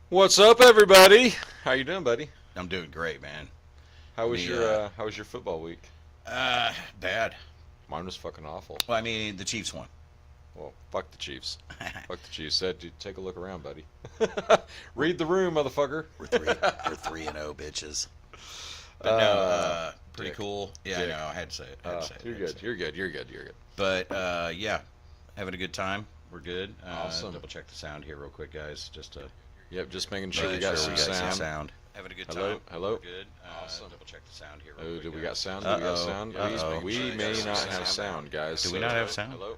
What's up, everybody? How you doing, buddy? I'm doing great, man. How was your football week? Bad. Mine was fucking awful. Well, I mean, the Chiefs won. Well, fuck the Chiefs. Fuck the Chiefs. Said, dude, take a look around, buddy. Read the room, motherfucker. We're 3-0, bitches. But no, pretty cool. Yeah, Dick. no, I had to say it. You're good. But yeah, having a good time. We're good. Awesome. Double check the sound here real quick, guys. Just to just making sure you got some sound. Having a good Hello? time. Hello? We're good. Awesome. Double check the sound here real Oh, quick, do we guys. got sound? Uh-oh. We may not have sound, guys. Do we not have sound? Hello?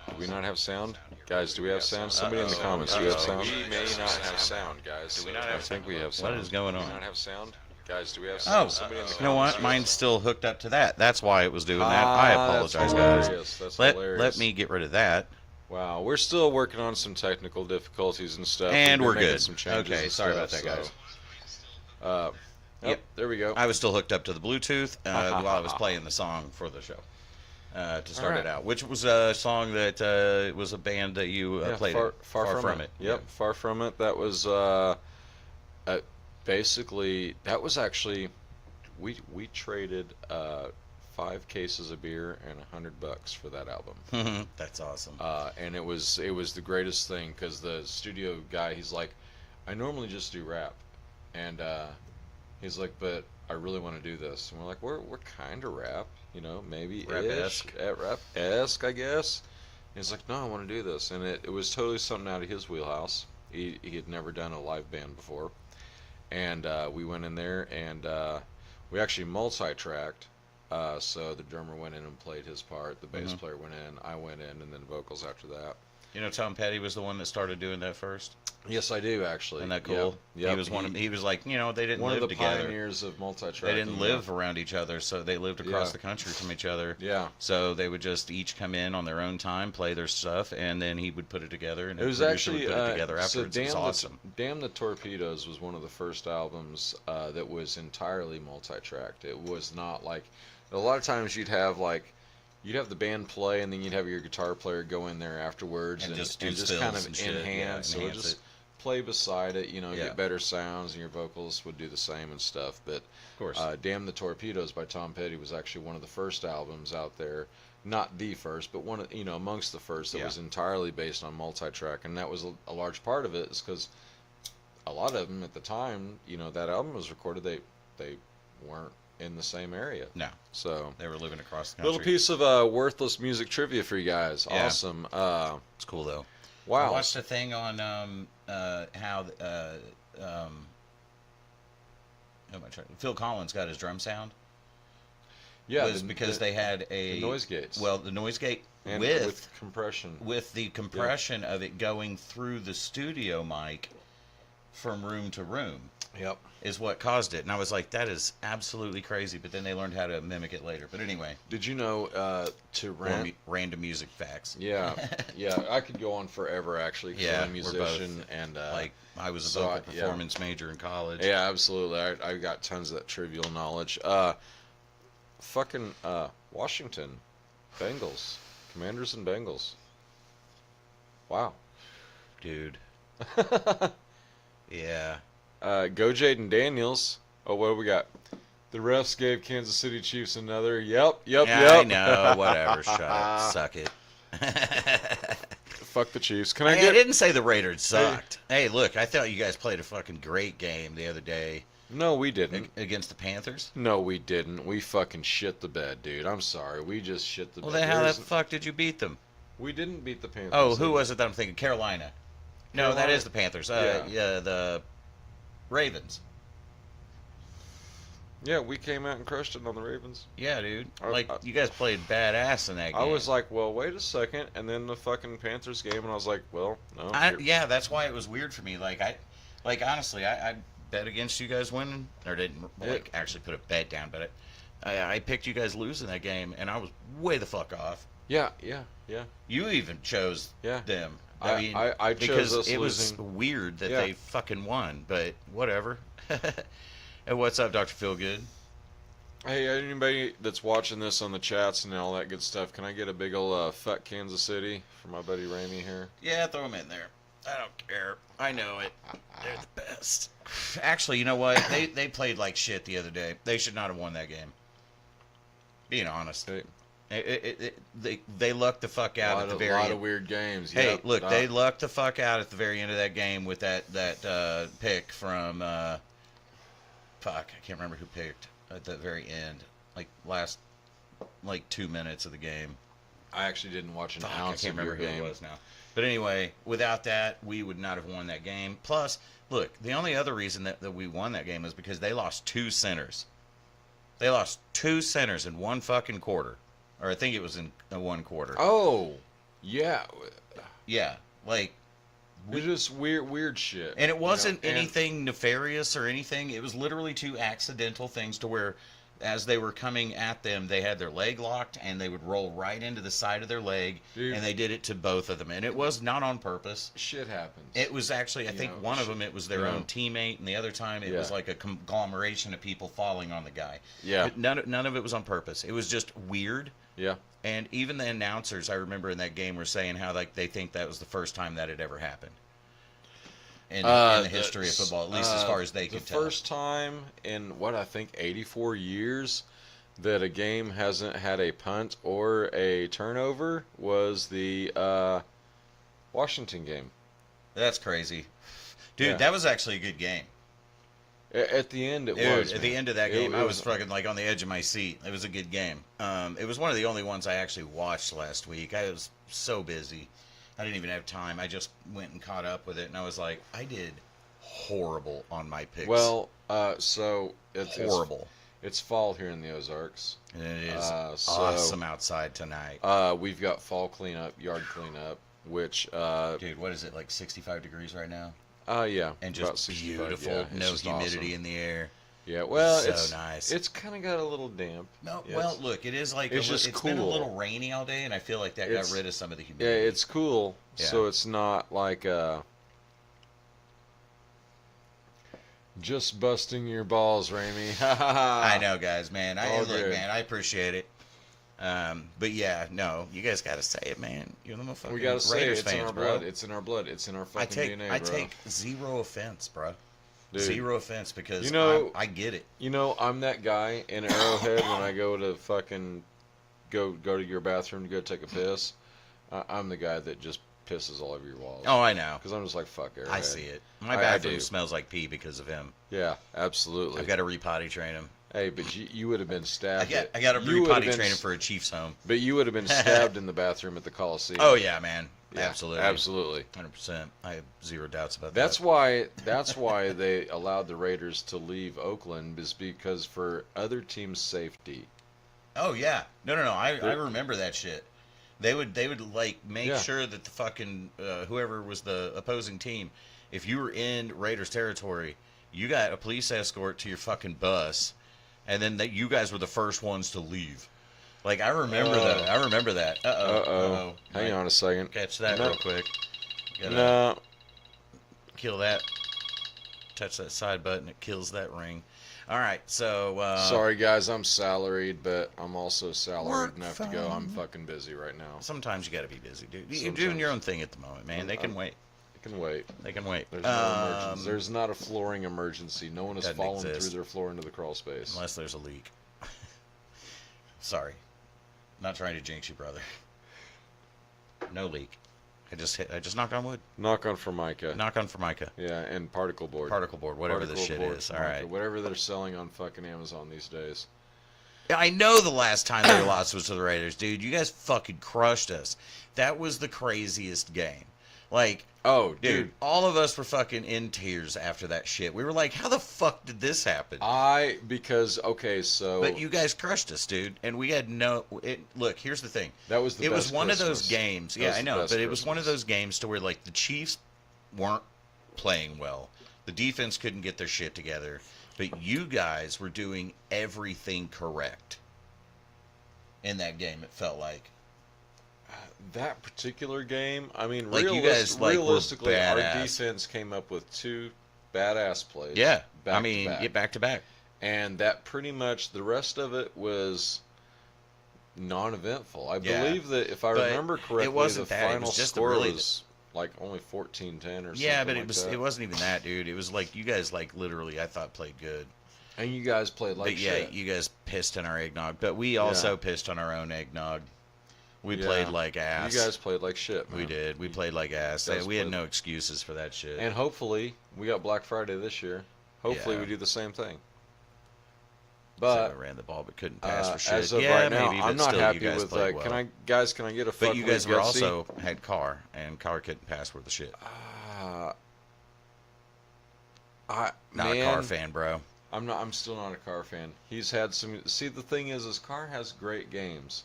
Do we not have sound? Guys, do we have sound? Somebody in the comments, do we have sound? We may not have sound, guys. Do we not have I think we have sound? sound. What is going on? Do we not have sound? Guys, do we have sound? Oh, Somebody in the you know what? comments. Mine's still hooked up to that. That's why it was doing that. I apologize, guys. That's Let hilarious. me get rid of that. Wow, we're still working on some technical difficulties and stuff. And We've we're been making good. Some changes Okay, and sorry stuff, about that, guys. Yep, there we go. I was still hooked up to the Bluetooth while I was playing the song for the show to start it out, which was a song that was a band that you played. Far from it. Yep, Yeah. Far From It. That was basically we traded 5 cases of beer and $100 for that album. That's awesome. And it was the greatest thing because the studio guy, he's like, I normally just do rap, and he's like, but I really want to do this. And we're like, we're kind of rap, maybe Rap-esque. Rap-esque, I guess. And he's like, no, I want to do this, and it was totally something out of his wheelhouse. He had never done a live band before, and we went in there and we actually multi-tracked. So the drummer went in and played his part, the bass player went in, I went in, and then vocals after that. You know, Tom Petty was the one that started doing that first. Yes, I do actually. Isn't that cool? Yep. He was he was like, they didn't one live of the together. pioneers of multi-track. They didn't live around each other, so they lived across Yeah. the country from each other. Yeah. So they would just each come in on their own time, play their stuff, and then he would put it together, and It was the producer actually would put it together so afterwards. It was awesome. Damn the Torpedoes was one of the first albums that was entirely multi-tracked. It was not like a lot of times you'd have the band play and then you'd have your guitar player go in there afterwards And just do kind fills of and shit, enhance or enhance just it. play beside it, Yeah. get better sounds, and your vocals would do the same and stuff. But Of course. Damn the Torpedoes by Tom Petty was actually one of the first albums out there. Not the first, but one of, amongst the first that Yeah. was entirely based on multi-track, and that was a large part of it is because a lot of them at the time, that album was recorded, they weren't in the same area. No. So They were living across the country. little piece of worthless music trivia for you guys. Yeah. Awesome. It's cool though. Wow. I watched a thing on how Phil Collins got his drum sound. Yeah, was because they had the noise gates. Well, the noise gate and with compression. With the compression of it going through the studio mic from room to room. Yep. Is what caused it. And I was like, that is absolutely crazy. But then they learned how to mimic it later. But anyway. Did you know to rant? Random music facts. Yeah. Yeah. I could go on forever, actually. Cause I'm a musician. And like, I was a vocal performance major in college. Yeah, absolutely. I got tons of that trivial knowledge. Fucking Washington. Bengals. Commanders and Bengals. Wow. Dude. Yeah. Go Jaden Daniels. Oh, what do we got? The refs gave Kansas City Chiefs another. Yep. I know. Whatever. Shut up. Suck it. Fuck the Chiefs. I didn't say the Raiders sucked. Hey, look, I thought you guys played a fucking great game the other day. No, we didn't. Against the Panthers? No, we didn't. We fucking shit the bed, dude. I'm sorry. We just shit the bed. Well, then how the fuck did you beat them? We didn't beat the Panthers. Oh, who was it that I'm thinking? Carolina. No, that is the Panthers. Yeah, the Ravens. Yeah, we came out and crushed it on the Ravens. Yeah, dude. You guys played badass in that game. I was like, well, wait a second. And then the fucking Panthers game, and I was like, well, no. Yeah, that's why it was weird for me. Honestly, I bet against you guys winning, or didn't actually put a bet down, but I picked you guys losing that game, and I was way the fuck off. Yeah. You even chose them. I mean, I chose because us it losing. was weird that they fucking won, but whatever. And what's up, Dr. Feelgood? Hey, anybody that's watching this on the chats and all that good stuff, can I get a big ol' fuck Kansas City for my buddy Ramie here? Yeah, throw him in there. I don't care. I know it. They're the best. Actually, you know what? They played like shit the other day. They should not have won that game. Being honest. Hey. They lucked the fuck out at the very end. A lot of weird games. Hey, look, they lucked the fuck out at the very end of that game with that pick from... Fuck, I can't remember who picked at the very end. Last 2 minutes of the game. I actually didn't watch an ounce I can't of your remember game. Who it was now. But anyway, without that, we would not have won that game. Plus, look, the only other reason that we won that game is because they lost 2 centers. They lost 2 centers in one fucking quarter. Or I think it was in one quarter. Oh, yeah. Yeah, just weird shit. And it wasn't anything nefarious or anything. It was literally 2 accidental things to where, as they were coming at them, they had their leg locked and they would roll right into the side of their leg. Dude. And they did it to both of them. And it was not on purpose. Shit happens. It was actually, I think one of them, it was their own teammate, and the other time it was like a conglomeration of people falling on the guy. Yeah. None of it was on purpose. It was just weird. Yeah. And even the announcers, I remember in that game, were saying how they think that was the first time that had ever happened in the history of football, at least as far as they could tell. The first time in I think 84 years that a game hasn't had a punt or a turnover was the Washington game. That's crazy, dude. That was actually a good game. At the end, it was. At the end of that game, I was fucking on the edge of my seat. It was a good game. It was one of the only ones I actually watched last week. I was so busy. I didn't even have time. I just went and caught up with it, and I was like, I did horrible on my picks. Well, so it's horrible. It's fall here in the Ozarks. And it is awesome outside tonight. We've got fall cleanup, yard cleanup, which... dude, what is it, 65 degrees right now? Yeah. And just beautiful, no humidity awesome. in the air. Yeah, well, it's so nice. It's kind of got a little damp. No, well, look, it is it's cool. been a little rainy all day, and I feel like that got rid of some of the humidity. Yeah, it's cool, so it's not like just busting your balls, Ramie. I know, guys, man. I appreciate it. But yeah, no, you guys got to say it, man. You're the motherfucking we gotta say Raiders it's fans, in our bro. blood. It's in our blood. It's in our fucking DNA, bro. I take zero offense, bro. Dude, zero offense because I get it. I'm that guy in Arrowhead when I go to fucking go to your bathroom to go take a piss. I'm the guy that just pisses all over your walls. Oh, I know. Because I'm just like, fuck Arrowhead. I see it. My bathroom smells like pee because of him. Yeah, absolutely. I've got to re-potty train him. Hey, but you would have been stabbed. I got to re-potty train him for a Chiefs home. But you would have been stabbed in the bathroom at the Coliseum. Oh yeah, man. Yeah, absolutely. 100%. I have zero doubts about that. That's That's why they allowed the Raiders to leave Oakland, is because for other teams' safety. Oh yeah. No. I remember that shit. They would like make Yeah. sure that the fucking whoever was the opposing team, if you were in Raiders territory, you got a police escort to your fucking bus, and then that you guys were the first ones to leave. Like I remember that. I remember that. Uh-oh. Hang on a second. Catch that No. real quick. Gotta No. kill that. Touch that side button. It kills that ring. All right. So Sorry, guys. I'm salaried, but I'm also salaried Work enough to go. I'm phone. fucking busy right now. Sometimes you got to be busy, dude. You're Sometimes. doing your own thing at the moment, man. They can wait. I can wait. They can wait. There's no emergency. There's not a flooring emergency. No one has Doesn't fallen exist. through their floor into the crawl space. Unless there's a leak. Sorry. Not trying to jinx you, brother. No leak. I just knocked on wood. Knock on Formica. Knock on Formica. Yeah, and particle board. Particle board, whatever this shit board, is. All Formica, right. whatever they're selling on fucking Amazon these days. I know the last time they lost was to the Raiders, dude. You guys fucking crushed us. That was the craziest game. Like, Oh, dude, all of us were fucking in tears after that shit. We were like, how the fuck did this happen? Okay, so But you guys crushed us, dude, and we had no. Look, here's the thing. that was the It was best one of Christmas. those games. That Yeah, was I the know, best but it was one of Christmas. those games to where like the Chiefs weren't playing well. The defense couldn't get their shit together, but you guys were doing everything correct in that game. It felt like. That particular game, I mean, Like, you guys, like, were realistically, our badass. defense came up with 2 badass plays. Yeah, back I mean, to back. get back to back. And that pretty much, the rest of it was non-eventful. I Yeah. believe that if I But remember correctly, it wasn't the that. It final was just score really was like only 14-10 or something. Yeah, but like that. it wasn't even that, dude. It was like you guys like literally I thought played good. And you guys played like But yeah, shit. you guys pissed on our eggnog. But we also pissed on our own eggnog. We Yeah. played like ass. You guys played like shit, man. We did. We played like ass. guys We had played- no excuses for that shit. And hopefully, we got Black Friday this year. Hopefully, Yeah. we do the same thing. But But ran the ball but couldn't pass for shit. as of yeah, right now, maybe, I'm but not still, happy you guys with played that. well. Can I get a fuck But you guys were Gutsy? also had Carr, and Carr couldn't pass worth the shit. Not Man, a Carr fan, bro. I'm still not a Carr fan. He's had some. See, the thing is Carr has great games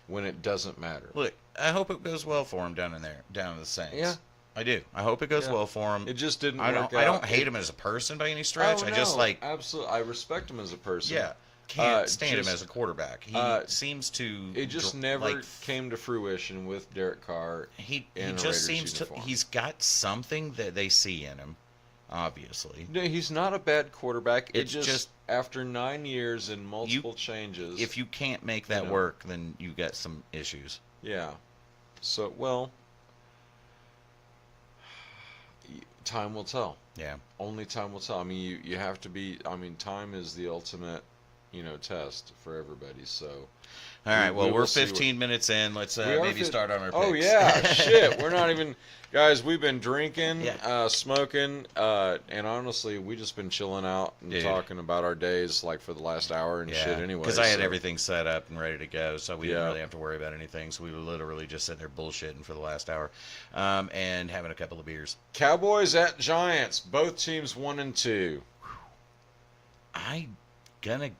when it doesn't matter. Look, I hope it goes well for him down in there, down in the Saints. Yeah. I do. I hope it goes Yeah. well for him. It just didn't I work don't. out. I don't hate him as a person by any stretch. Oh, I just no, like. absolutely. I respect him as a person. Yeah. Can't just- stand him as a quarterback. He seems to. It just dr- never like, came to fruition with Derek Carr. He in a just Raiders seems uniform. to. He's got something that they see in him. Obviously. No, he's not a bad quarterback. It's It just after 9 years and multiple changes. If you can't make that know. work, then you got some issues. Yeah. So, well, time will tell. Yeah. Only time will tell. I mean, you have to be. I mean, time is the ultimate, test for everybody. So. All right. Well, we we're will see 15 minutes in. Let's We are maybe start on our picks. Oh yeah, shit. We're not even, guys. We've been drinking, Yeah. smoking, and honestly, we just been chilling out and Dude. talking about our days like for the last hour and shit. Anyway, because I had so- everything set up and ready to go, so we didn't Yeah. really have to worry about anything. So we were literally just sitting there bullshitting for the last hour, and having a couple of beers. Cowboys at Giants. Both teams 1 and 2. I gonna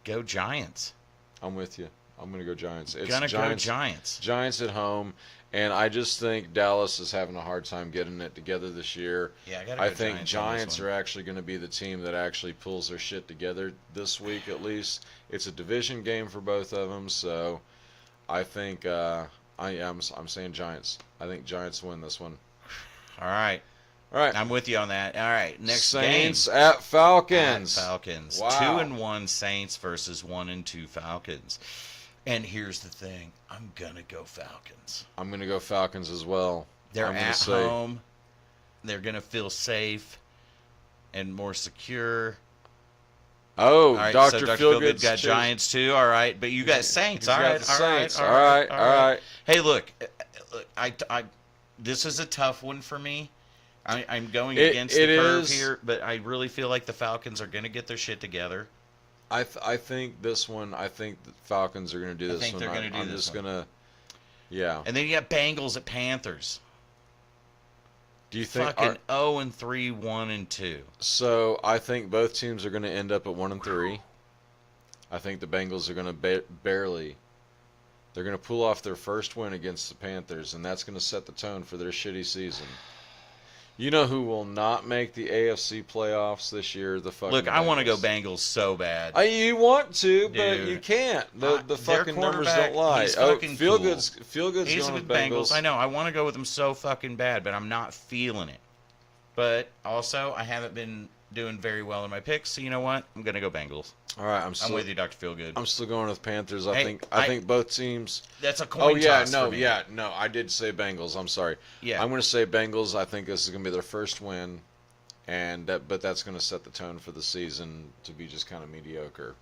go Giants. I'm with you. I'm gonna go Giants. It's Gonna Giants. go Giants. Giants at home, and I just think Dallas is having a hard time getting it together this year. Yeah, I gotta I go think Giants on this Giants one. are actually going to be the team that actually pulls their shit together this week at least. It's a division game for both of them, so I think I'm saying Giants. I think Giants win this one. All right, All right, I'm with you on that. All right, next Saints game. at Falcons. At Falcons. Wow. 2-1 Saints versus 1-2 Falcons. And here's the thing, I'm gonna go Falcons. I'm going to go Falcons as well. They're I'm gonna at say- home. They're gonna feel safe and more secure. Oh, All right, Dr. so Dr. Feelgood's Feelgood got choose- Giants too. All right, but you got Saints. He's All got right, the all right, Saints. all All right, right, all right. Hey, look, this is a tough one for me. I'm going against the it curve is. here, but I really feel like the Falcons are going to get their shit together. I think this one. I think the Falcons are going to do I this think one. they're gonna do I'm this just one. going to. Yeah. And then you got Bengals at Panthers. Do you think? Fucking 0-3, 1-2. So I think both teams are going to end up at 1 and 3. I think the Bengals are going to barely They're going to pull off their first win against the Panthers, and that's going to set the tone for their shitty season. You know who will not make the AFC playoffs this year? The fucking Look, I want to go Bengals. Bengals so bad. You want to, but Dude. you can't. The Their fucking numbers quarterback, don't lie. he's fucking Feel cool. good's He's going with with Bengals. I know. I want to go with them so fucking bad, but I'm not feeling it. But also, I haven't been doing very well in my picks, so you know what? I'm gonna go Bengals. All right, I'm with you, Dr. Feelgood. I'm still going with Panthers. Hey, I think both teams. That's a coin toss for me. No. I did say Bengals. I'm sorry. Yeah. I'm going to say Bengals. I think this is going to be their first win, but that's going to set the tone for the season to be just kind of mediocre.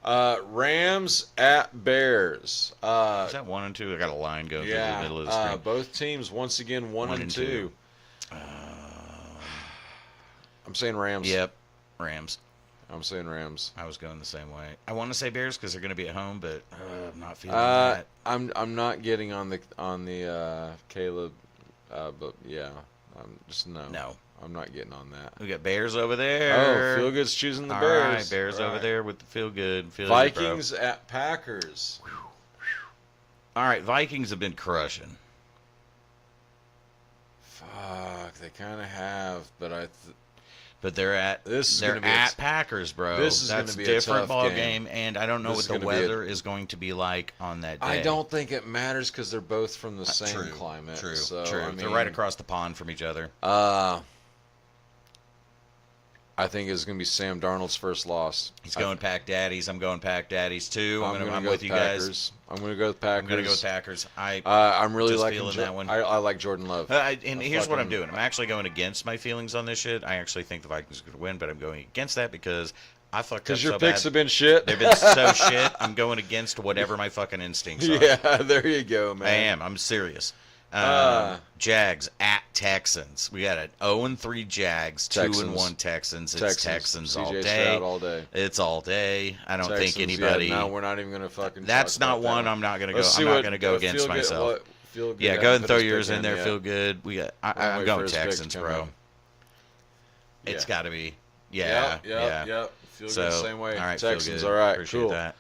Rams at Bears. Is that 1 and 2? I got a line going through the middle of the screen. Both teams once again 1 and 2. I'm saying Rams. Yep, Rams. I'm saying Rams. I was going the same way. I want to say Bears because they're going to be at home, but I'm not feeling that. I'm not getting on the Caleb, but yeah, I'm just no. I'm not getting on that. We got Bears over there. Oh, Feel Good's choosing the All Bears. right, Bears over there with the Feel Good. Vikings at Packers. All right, Vikings have been crushing. Fuck, they kind of have, but But they're at Packers, bro. This is That's gonna be a a different tough ball game. and I don't know what the weather is going to be like on that day. I don't think it matters because they're both from the same True, climate. True. I mean, They're right across the pond from each other. I think it's going to be Sam Darnold's first loss. He's going Pack Daddies. I'm going Pack Daddies too. I'm go with you Packers. guys. I'm going to go with Packers. I'm going to go with Packers. I'm really just liking feeling that one. I like Jordan Love. Here's what I'm doing. I'm actually going against my feelings on this shit. I actually think the Vikings are going to win, but I'm going against that because I fucked up Because your so picks bad. have been shit. They've been so shit. I'm going against whatever my fucking instincts are. Yeah, there you go, man. I am. I'm serious. Jags at Texans. We got an 0-3 Jags, 2-1 Texans. It's Texans all CJ day. Stroud all day. It's all day. I don't Texans, think anybody. Yeah, no, we're not even going to fucking. That's talk not about one that. I'm not going to go. Let's see I'm not what- going to go what against Feel Good- myself. what Feel Good Yeah, hasn't go ahead and put throw his yours pick in there. yet. Feel good. We got. Wait I'm for going his pick to Texans, come bro. in. It's Yeah. got to be. Yeah. Yep. Feel So, Good same way. all right, Texans, Feel Good. all right, Appreciate cool. that.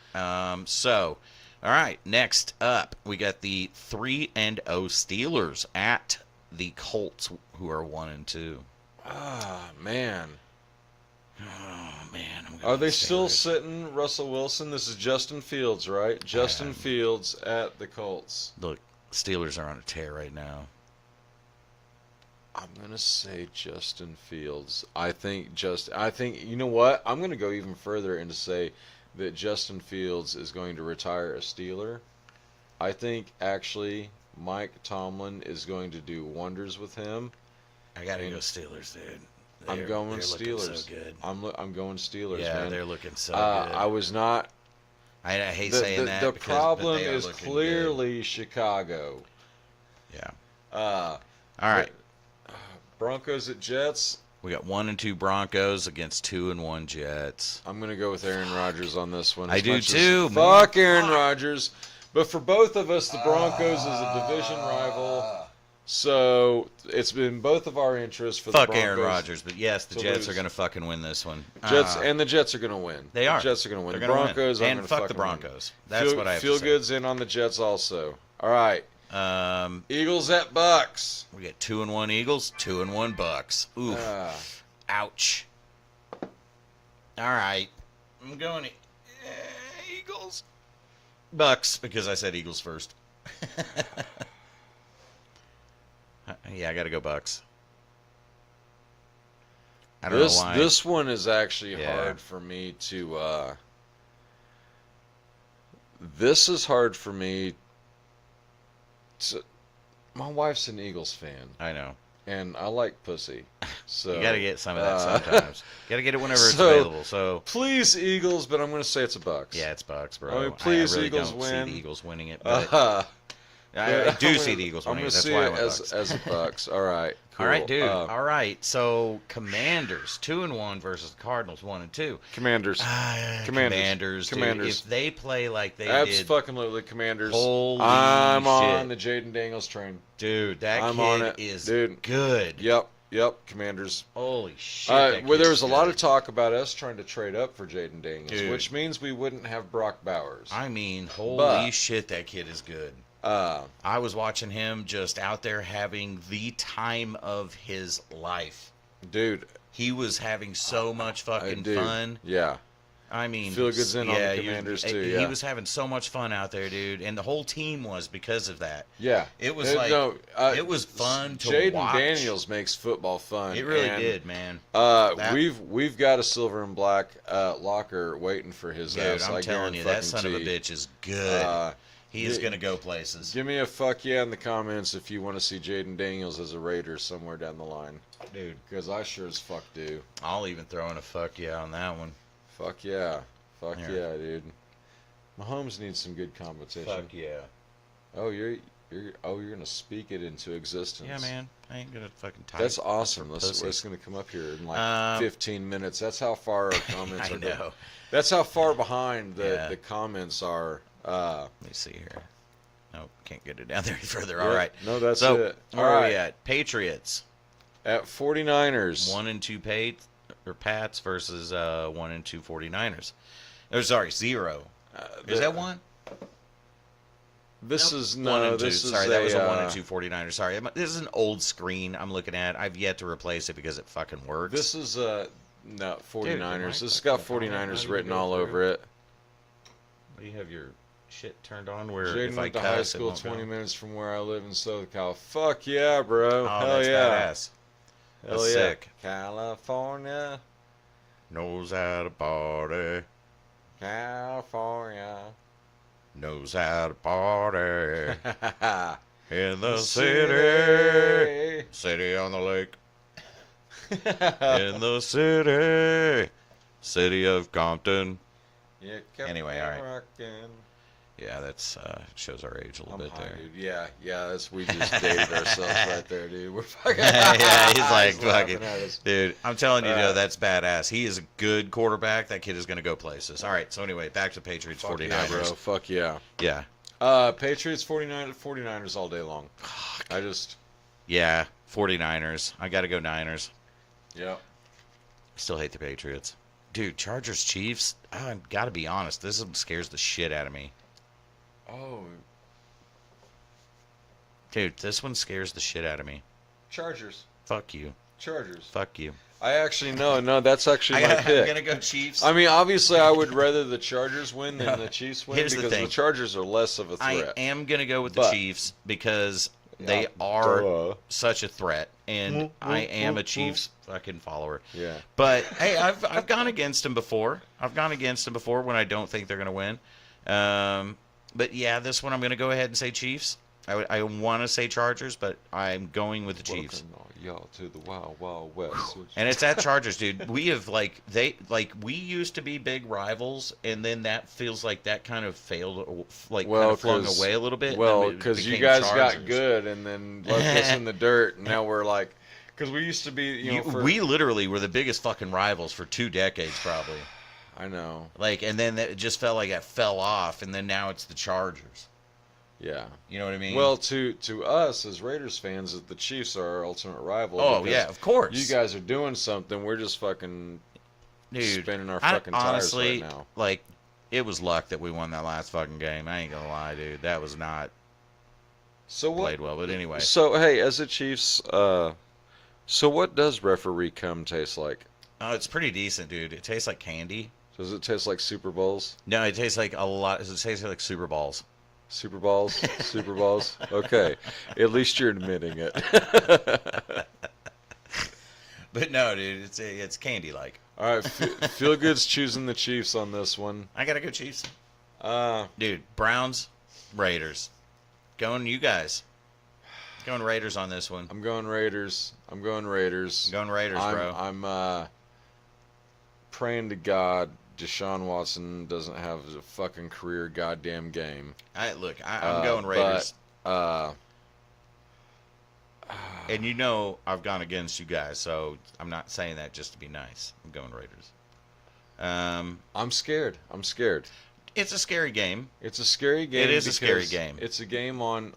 All right, next up, we got the 3-0 Steelers at the Colts, who are 1-2. Ah, man. Oh man, I'm Are they still sitting Russell Wilson? This is Justin Fields, right? Justin Fields at the Colts. Look, Steelers are on a tear right now. I'm gonna say Justin Fields. I think you know what? I'm gonna go even further and to say that Justin Fields is going to retire a Steeler. I think actually Mike Tomlin is going to do wonders with him. I gotta go Steelers, dude. I'm going they're looking Steelers. So good. I'm going Steelers. Yeah, man. they're looking so good. I was not. I hate saying that. The but problem they are is looking clearly Chicago. Good. Yeah. All right. Broncos at Jets. We got 1-2 Broncos against 2-1 Jets. I'm gonna go with Aaron Rodgers on this one. I do too. Fuck Aaron Rodgers. But for both of us, the Broncos is a division rival. So it's been both of our interests for the Fuck Broncos. Aaron Rodgers, but yes, the Jets lose. are going to fucking win this one. And the Jets are going to win. They are. The Jets are going to win. They're The gonna Broncos win. are And going to fuck the fucking Broncos. win. That's what I have to say. Feel Good's in on the Jets also. All right. Eagles at Bucks. We got 2-1 Eagles, 2-1 Bucks. Oof. Ouch. All right. I'm going Eagles. Bucks, because I said Eagles first. Yeah, I got to go Bucks. I don't know why. This one is actually hard for me to. This is hard for me. My wife's an Eagles fan, I know. and I like pussy. So You got to get some of that sometimes. Got to get it whenever it's so- available. So please, Eagles, but I'm going to say it's a Bucks. yeah, it's Bucks, bro. I mean, please, I really Eagles don't win. see the Eagles winning it, but I do see the Eagles I'm winning going it. to That's see why I it went Bucks. as a Bucks. All right. Cool. All right, dude. All All right. So Commanders 2-1 versus the Cardinals 1-2. Commanders. Commanders. Dude, Commanders. if they play like they did, Absolutely, Commanders. holy I'm shit. on the Jaden Daniels train. Dude, that I'm kid on it. is Dude. good. Yep. Yep, Commanders. Holy shit. Where there was a lot of talk about us trying to trade up for Jaden Daniels, Dude. which means we wouldn't have Brock Bowers. I mean, holy shit, that kid is good. I was watching him just out there having the time of his life. Dude. He was having so much fucking fun. Yeah. I mean, Feel good's in on the Commanders too. Yeah, he was having so much fun out there, dude, and the whole team was because of that. Yeah, it was it was fun to watch. Jaden Daniels makes football fun. It really did, man. We've got a silver and black locker waiting for his ass. I'm telling you, that son of a bitch is good. He is gonna go places. Give me a fuck yeah in the comments if you want to see Jaden Daniels as a Raider somewhere down the line, dude. Because I sure as fuck do. I'll even throw in a fuck yeah on that one. Fuck yeah. Fuck yeah, dude. Mahomes needs some good competition. Fuck yeah. Oh, you're gonna speak it into existence. Yeah, man. I ain't gonna fucking type. That's awesome. It's gonna come up here in like 15 minutes. That's how far our comments are. Going. That's how far behind the comments are. Let me see here. Nope, can't get it down there any further. All right. No, that's it. Where are we at? Patriots. At 49ers. 1-2 Pats versus 1-2 49ers. Oh, sorry, 0. Is that 1? This is 1 and 2. This sorry, is that was a 1-2 49ers. Sorry, this is an old screen I'm looking at. I've yet to replace it because it fucking works. This is no 49ers. This has got 49ers written all over it. You have your shit turned on where Jaden if I went to cuss, high school it 20 go. minutes from where I live in Southern Cal. Fuck yeah, bro. Oh, Hell that's yeah. badass. Hell That's yeah. sick. California. Knows how to party. California. Knows how to party. In the city. City on the lake. In the city. City of Compton. Anyway, all right. Rockin'. Yeah, that's shows our age a little bit high, there. Dude. Yeah, we just dated ourselves right there, dude. We're fucking. Yeah, he's like laughing fucking. at us. Dude, I'm telling you, though, that's badass. He is a good quarterback. That kid is going to go places. All right, so anyway, back to Patriots 49ers. Yeah, bro. Fuck yeah. Yeah. Patriots 49ers all day long. I just. Yeah, 49ers. I got to go Niners. Yeah. Still hate the Patriots. Dude, Chargers Chiefs. I got to be honest. This one scares the shit out of me. Oh. Dude, this one scares the shit out of me. Chargers. Fuck you. Chargers. Fuck you. I actually no. That's actually my pick. I'm gonna go Chiefs. I mean, obviously, I would rather the Chargers win than the Chiefs win Here's the because thing. the Chargers are less of a threat. I am gonna go with the Chiefs because they are such a threat, and I am a Chiefs fucking follower. Yeah. But hey, I've gone against them before. I've gone against them before when I don't think they're gonna win. But yeah, this one I'm gonna go ahead and say Chiefs. I want to say Chargers, but I'm going with the Chiefs. Welcome y'all to the Wild Wild West. And it's at Chargers, dude. We have we used to be big rivals, and then that feels like that kind of failed, kind of flung away a little bit. Well, because you guys got good and then left us in the dirt, and now we're like, because we used to be, we literally were the biggest fucking rivals for 2 decades, probably. I know. And then it just felt like it fell off, and then now it's the Chargers. Yeah. You know what I mean? Well, to us as Raiders fans, the Chiefs are our ultimate rival. Oh, yeah, of course. You guys are doing something. We're just fucking spinning our fucking honestly, tires right now. It was luck that we won that last fucking game. I ain't gonna lie, dude. That was not played well. But anyway. So, hey, as a Chiefs, so what does referee cum taste like? Oh, it's pretty decent, dude. It tastes like candy. Does it taste like Super Bowls? No, it tastes like a lot. It tastes like Super Balls. Super Balls? Super Balls? Okay. At least you're admitting it. But no, dude, it's candy-like. All right, Feel Good's choosing the Chiefs on this one. I got to go Chiefs. Dude, Browns, Raiders. Going you guys. Going Raiders on this one. I'm going Raiders. Going Raiders, bro. I'm praying to God Deshaun Watson doesn't have a fucking career goddamn game. I'm going Raiders. But, and I've gone against you guys, so I'm not saying that just to be nice. I'm going Raiders. I'm scared. It's a scary game. It's a scary game. It is a scary game. It's a game on,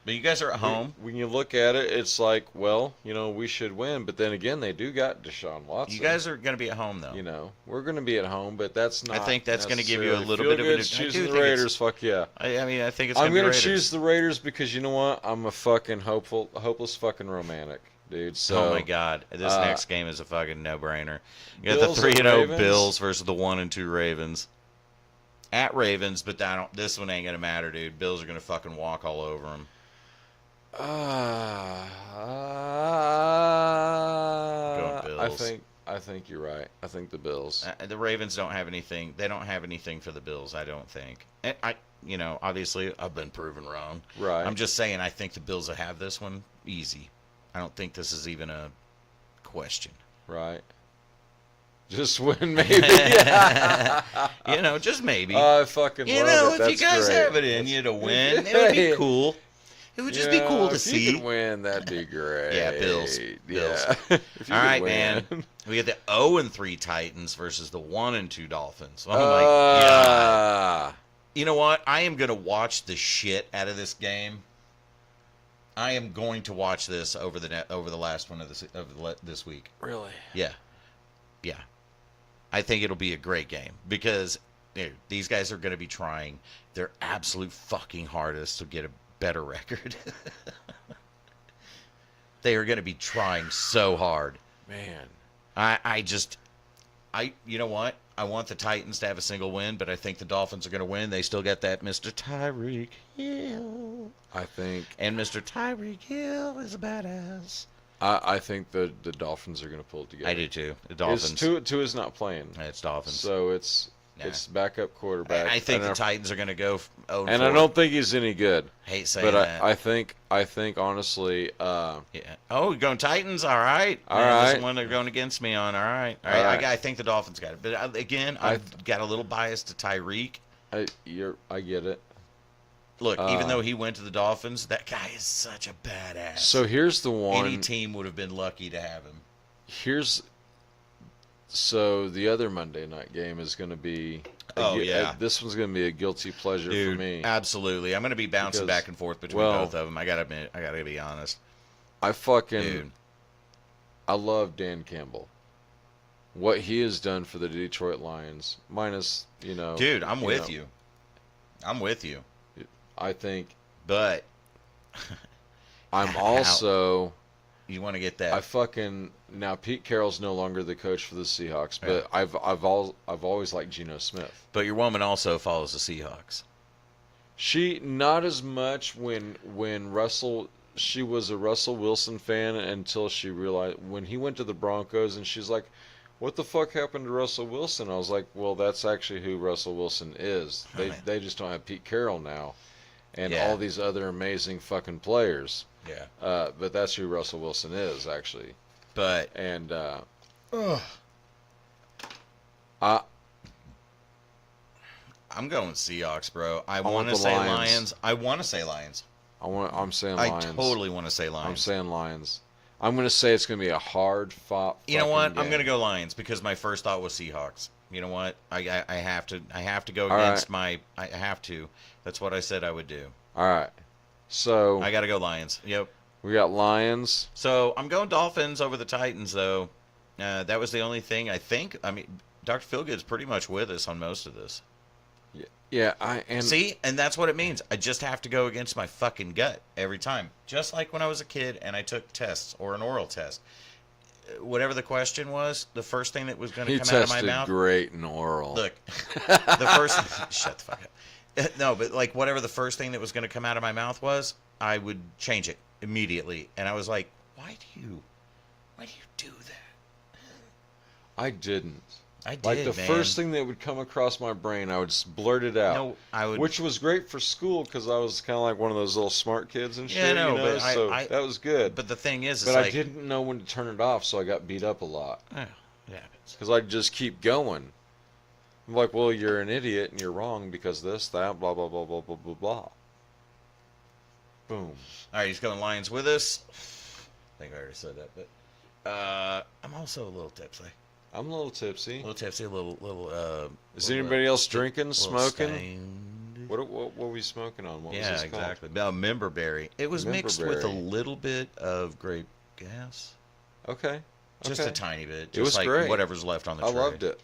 But you guys are at home. When you look at it, it's like, well, we should win. But then again, they do got Deshaun Watson. You guys are going to be at home, though. We're going to be at home, but that's not. I think that's going to give you a little bit of an. Choosing the Raiders, fuck yeah. I mean, I think it's. I'm going to choose the Raiders because you know what? I'm a fucking hopeless fucking romantic, dude. So. Oh my God, this next game is a fucking no-brainer. You got the 3-0 Bills versus the 1-2 Ravens. At Ravens, but this one ain't going to matter, dude. Bills are going to fucking walk all over them. I think you're right. I think the Bills. The Ravens don't have anything. They don't have anything for the Bills, I don't think. And obviously I've been proven wrong. Right. I'm just saying I think the Bills will have this one easy. I don't think this is even a question. Right. Just win, maybe. Just maybe. I fucking love it. If you guys have it in you to win, it would be cool. It would just be cool to see. If you could win, that'd be great. Yeah, Bills. Yeah. All right, man. We get the 0-3 Titans versus the 1-2 Dolphins. Oh my God. You know what? I am going to watch the shit out of this game. I am going to watch this over the last one of this week. Really? Yeah. Yeah. I think it'll be a great game because these guys are going to be trying their absolute fucking hardest to get a better record. They are going to be trying so hard. Man. You know what? I want the Titans to have a single win, but I think the Dolphins are going to win. They still got that Mr. Tyreek Hill. I think. And Mr. Tyreek Hill is a badass. I think the Dolphins are going to pull it together. I do too. The Dolphins. Tua's not playing. It's Dolphins. So it's backup quarterback. I think the Titans are going to go 0-4. And I don't think he's any good. Hate saying that. I think honestly. Yeah. Oh, you're going Titans? All right. All right. This is one they're going against me on. All right. All right. I think the Dolphins got it. But again, I've got a little bias to Tyreek. I get it. Look, even though he went to the Dolphins, that guy is such a badass. So here's the one. Any team would have been lucky to have him. So the other Monday night game is going to be. This one's going to be a guilty pleasure for me. Absolutely. I'm going to be bouncing back and forth between both of them. I got to admit, I got to be honest. I love Dan Campbell. What he has done for the Detroit Lions, minus, Dude, I'm with you. I'm with you. I think. But. I'm also. You want to get that. Now Pete Carroll's no longer the coach for the Seahawks, but I've always liked Geno Smith. But your woman also follows the Seahawks. She not as much when she was a Russell Wilson fan until she realized when he went to the Broncos and she's like, what the fuck happened to Russell Wilson? I was like, well, that's actually who Russell Wilson is. They just don't have Pete Carroll now and all these other amazing fucking players. Yeah. But that's who Russell Wilson is, actually. But. And. I'm going Seahawks, bro. I want to say Lions. I want to say Lions. I'm saying Lions. I totally want to say Lions. I'm saying Lions. I'm going to say it's going to be a hard fought. You know what? Game. I'm going to go Lions because my first thought was Seahawks. You know what? I have to go against my. I have to. That's what I said I would do. All right. So I got to go Lions. Yep. We got Lions. So I'm going Dolphins over the Titans, though. That was the only thing I think. I mean, Dr. Philgood's pretty much with us on most of this. Yeah. See, and that's what it means. I just have to go against my fucking gut every time. Just like when I was a kid and I took tests or an oral test. Whatever the question was, the first thing that was going to come out of my mouth. Great in oral. Look, the first. Shut the fuck up. No, but like whatever the first thing that was going to come out of my mouth was, I would change it immediately. And I was like, why do you do that? I didn't. I did, like the first thing that would come across my brain, I would blurt it out. No, I would. Which was great for school because I was kind of like one of those little smart kids and shit. Yeah, no, but so that was good. But the thing is, but I didn't know when to turn it off, so I got beat up a lot. Oh, it happens. Because I'd just keep going. I'm like, well, you're an idiot and you're wrong because this, that, blah, blah, blah, blah, blah, blah, blah. Boom. All right, he's going Lions with us. I think I already said that, but I'm also a little tipsy. I'm a little tipsy. A little tipsy, a little. Is anybody else drinking, smoking? What were we smoking on? What was Yeah, this called? exactly. Member berry. It was mixed with a Memberberry. little bit of grape gas. Okay. Just Okay. a tiny bit. It Just was like great. whatever's left on the I tray. loved it.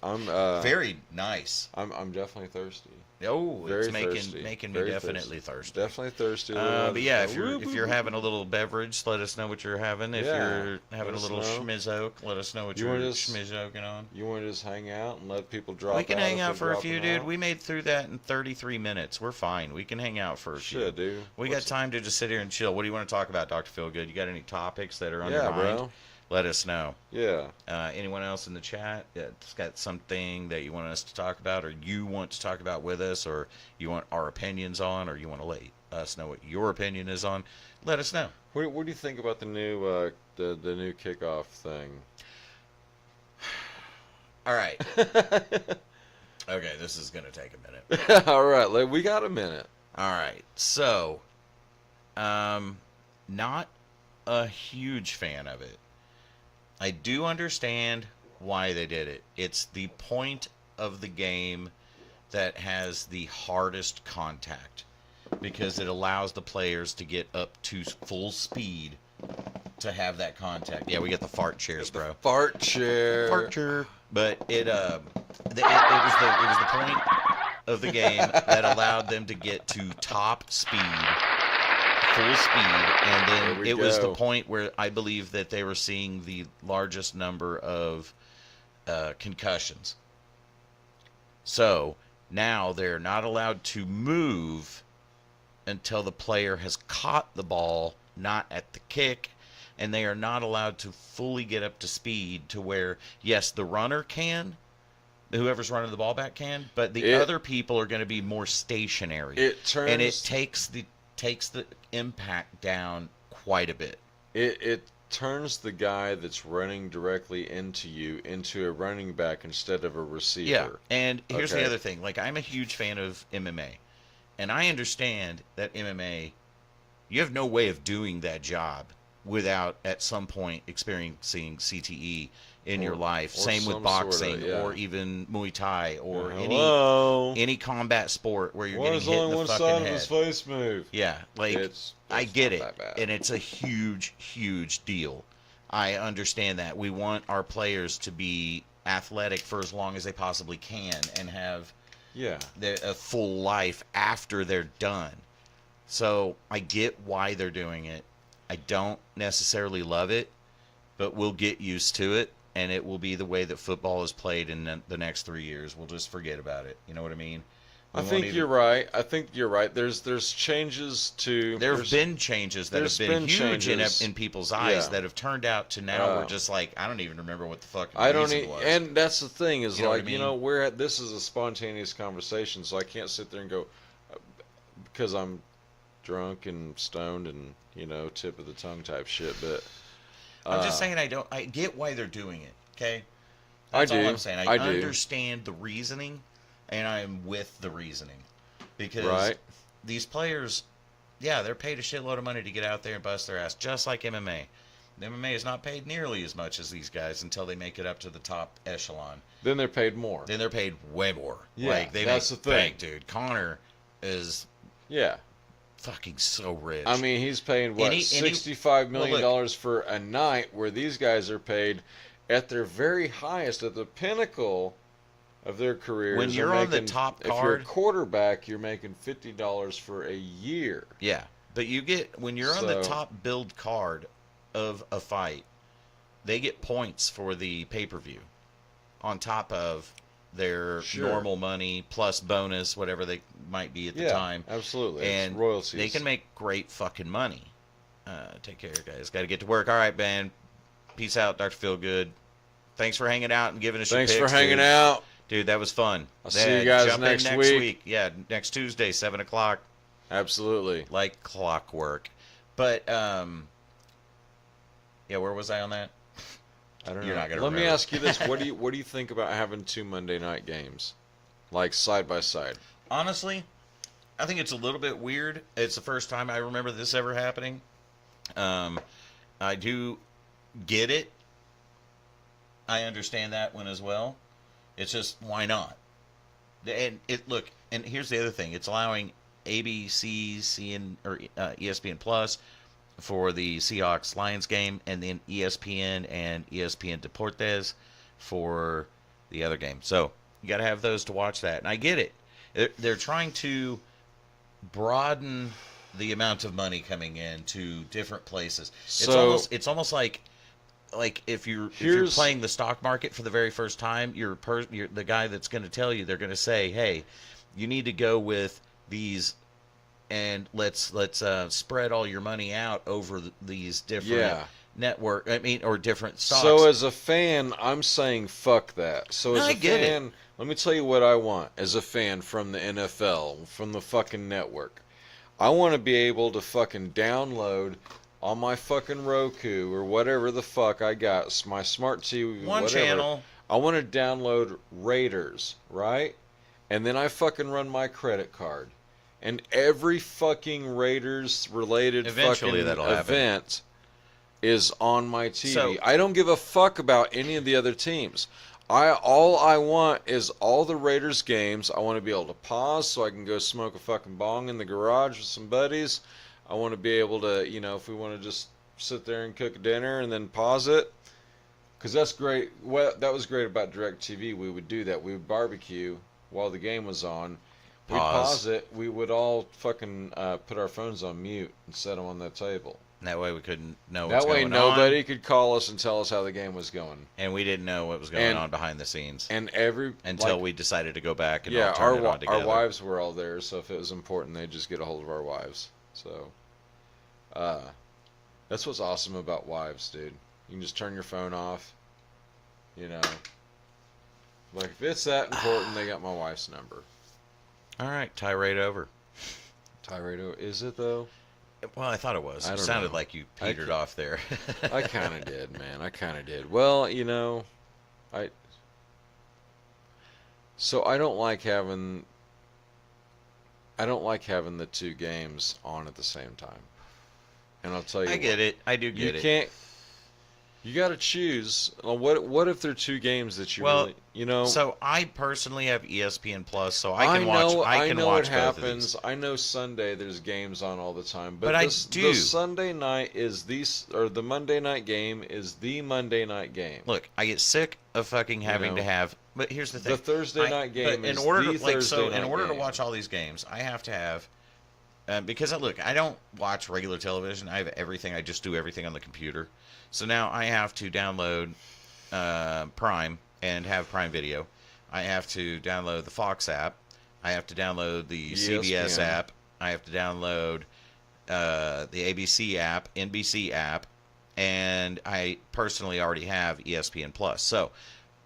Very nice. I'm definitely thirsty. Oh, Very it's thirsty. making me Very definitely thirsty. Definitely thirsty. But yeah, if you're having a little beverage, let us know what you're having. If Yeah, you're having a let us little know. schmizzoke, let us know what You you're wanna just- schmizzoking on. You want to just hang out and let people drop? We can out hang if out they're for a few, dropping dude. out? We made through that in 33 minutes. We're fine. We can hang out for a few. Shit, dude. We got time to just sit here and chill. What do you want to talk about, Dr. Feelgood? You got any topics that are on your Yeah, mind? bro. Let us know. Yeah. Anyone else in the chat that's got something that you want us to talk about, or you want to talk about with us, or you want our opinions on, or you want to let us know what your opinion is on? Let us know. What do you think about the new the new kickoff thing? All right. Okay, this is gonna take a minute. All right, we got a minute. All right, so, not a huge fan of it. I do understand why they did it. It's the point of the game that has the hardest contact because it allows the players to get up to full speed to have that contact. Yeah, we got the fart chairs, bro. Fart chair. Fart chair. But it was the point of the game that allowed them to get to top speed, full speed, and then it was the point where I believe that they were seeing the largest number of concussions. So now they're not allowed to move until the player has caught the ball, not at the kick, and they are not allowed to fully get up to speed to where, yes, the runner can, whoever's running the ball back can, but the other people are going to be more stationary. And it takes the impact down quite a bit. It turns the guy that's running directly into you into a running back instead of a receiver. Yeah, and here's the other thing. Like, I'm a huge fan of MMA, and I understand that MMA, you have no way of doing that job without at some point experiencing CTE in your life. Same with boxing or even Muay Thai or any combat sport where you're getting hit in the fucking head. Of his face move? Yeah, like I get it, and it's a huge, huge deal. I understand that. We want our players to be athletic for as long as they possibly can and have a full life after they're done. So I get why they're doing it. I don't necessarily love it, but we'll get used to it, and it will be the way that football is played in the next 3 years. We'll just forget about it. You know what I mean? I think you're right. There's changes to. There have been changes that have been huge in people's eyes that have turned out to now we're just like, I don't even remember what the fuck reason was. And that's the thing is, you know what I mean? This is a spontaneous conversation, so I can't sit there and go because I'm drunk and stoned and tip of the tongue type shit. But I'm just saying I get why they're doing it. Okay, that's all I'm saying. I do understand the reasoning. And I am with the reasoning. Because these players, they're paid a shitload of money to get out there and bust their ass, just like MMA. The MMA is not paid nearly as much as these guys until they make it up to the top echelon. Then they're paid more. Then they're paid way more. Yeah, that's the thing. Dude, Connor is fucking so rich. I mean, he's paying, $65 million for a night, where these guys are paid at their very highest, at the pinnacle of their careers. When you're on the top card, if you're a quarterback, you're making $50 for a year. Yeah, but when you're on the top build card of a fight, they get points for the pay-per-view on top of their normal money plus bonus, whatever they might be at the time. Absolutely, and it's royalties. They can make great fucking money. Take care, guys. Got to get to work. All right, man. Peace out, Dr. Feelgood. Thanks for hanging out and giving us your picks. Thanks for hanging out. Dude, that was fun. I'll see you guys next week. Yeah, next Tuesday, 7 o'clock. Absolutely. Like clockwork. But, where was I on that? I don't know. You're not gonna Let remember. me ask you this. What do you think about having 2 Monday night games? Like, side by side? Honestly, I think it's a little bit weird. It's the first time I remember this ever happening. I do get it. I understand that one as well. It's just, why not? And and here's the other thing. It's allowing ABC, or ESPN Plus for the Seahawks Lions game, and then ESPN and ESPN Deportes for the other game. So you got to have those to watch that. And I get it. They're trying to broaden the amount of money coming in to different places. It's almost like if you're playing the stock market for the very first time, you're the guy that's going to tell you, they're going to say, hey, you need to go with these, and let's spread all your money out over these different or different stocks. So as a fan, I'm saying fuck that. So as a fan, let me tell you what I want as a fan from the NFL, from the fucking network. I want to be able to fucking download on my fucking Roku or whatever the fuck I got, my smart TV, one whatever. Channel. I want to download Raiders, right? And then I fucking run my credit card. And every fucking Raiders related fucking event is on my TV. So, I don't give a fuck about any of the other teams. All I want is all the Raiders games. I want to be able to pause so I can go smoke a fucking bong in the garage with some buddies. I want to be able to, if we want to just sit there and cook dinner and then pause it. Because that's great. Well, that was great about DirecTV. We would do that. We would barbecue while the game was on. We'd pause it. We would all fucking put our phones on mute and set them on the table. And that way we couldn't know what's going on. That way nobody could call us and tell us how the game was going. And we didn't know what was going on behind the scenes. And until we decided to go back and all turn it on together. Our wives were all there, so if it was important, they'd just get a hold of our wives. So, that's what's awesome about wives, dude. You can just turn your phone off. Like if it's that important, they got my wife's number. All right, tirade over. Tirade over. Is it though? Well, I thought it was. It sounded like you petered off there. I kind of did, man. I kind of did. Well, So I don't like having the two games on at the same time. And I'll tell you, I get it. I do get it. You got to choose. What if there are two games that you really, So I personally have ESPN Plus, so I can watch. I can watch both of these. I know Sunday there's games on all the time, but the Sunday night is the Monday night game is the Monday night game. Look, I get sick of fucking having to have. But here's the thing: the Thursday night game is the Thursday night in order game. to watch all these games, I have to have. Because I don't watch regular television. I have everything. I just do everything on the computer. So now I have to download Prime and have Prime Video. I have to download the Fox app. I have to download the CBS app. I have to download the ABC app, NBC app, and I personally already have ESPN Plus.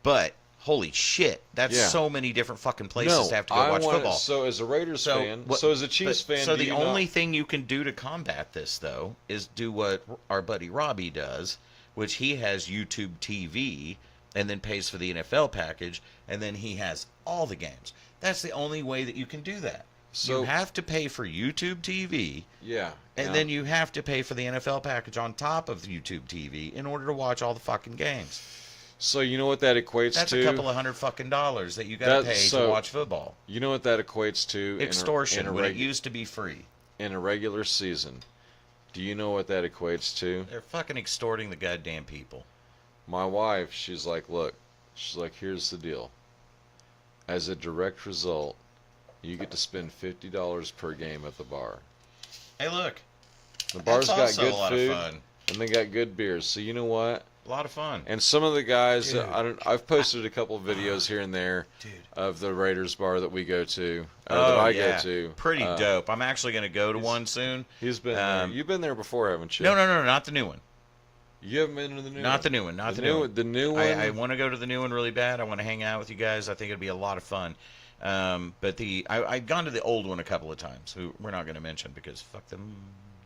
But holy shit, that's so many different fucking places to have to go watch football. So as a Raiders fan, so as a Chiefs fan, so the only thing you can do to combat this, though, is do what our buddy Robbie does, which he has YouTube TV and then pays for the NFL package, and then he has all the games. That's the only way that you can do that. So you have to pay for YouTube TV. Yeah. And then you have to pay for the NFL package on top of YouTube TV in order to watch all the fucking games. So you know what that equates to? That's a couple of $100 fucking dollars that you got to pay to watch football. You know what that equates to? Extortion, when it used to be free. In a regular season. Do you know what that equates to? They're fucking extorting the goddamn people. My wife, she's like, here's the deal. As a direct result, you get to spend $50 per game at the bar. Hey, look. The bar's got good food, and they got good beers. So you know what? A lot of fun. And some of the guys, I've posted a couple of videos here and there of the Raiders bar that we go to, that I go to. Pretty dope. I'm actually going to go to one soon. He's been there. You've been there before, haven't you? No, not the new one. You haven't been to the new one? Not the new one. Not the new one. The new one? I want to go to the new one really bad. I want to hang out with you guys. I think it'd be a lot of fun. But I've gone to the old one a couple of times, who we're not going to mention because fuck them.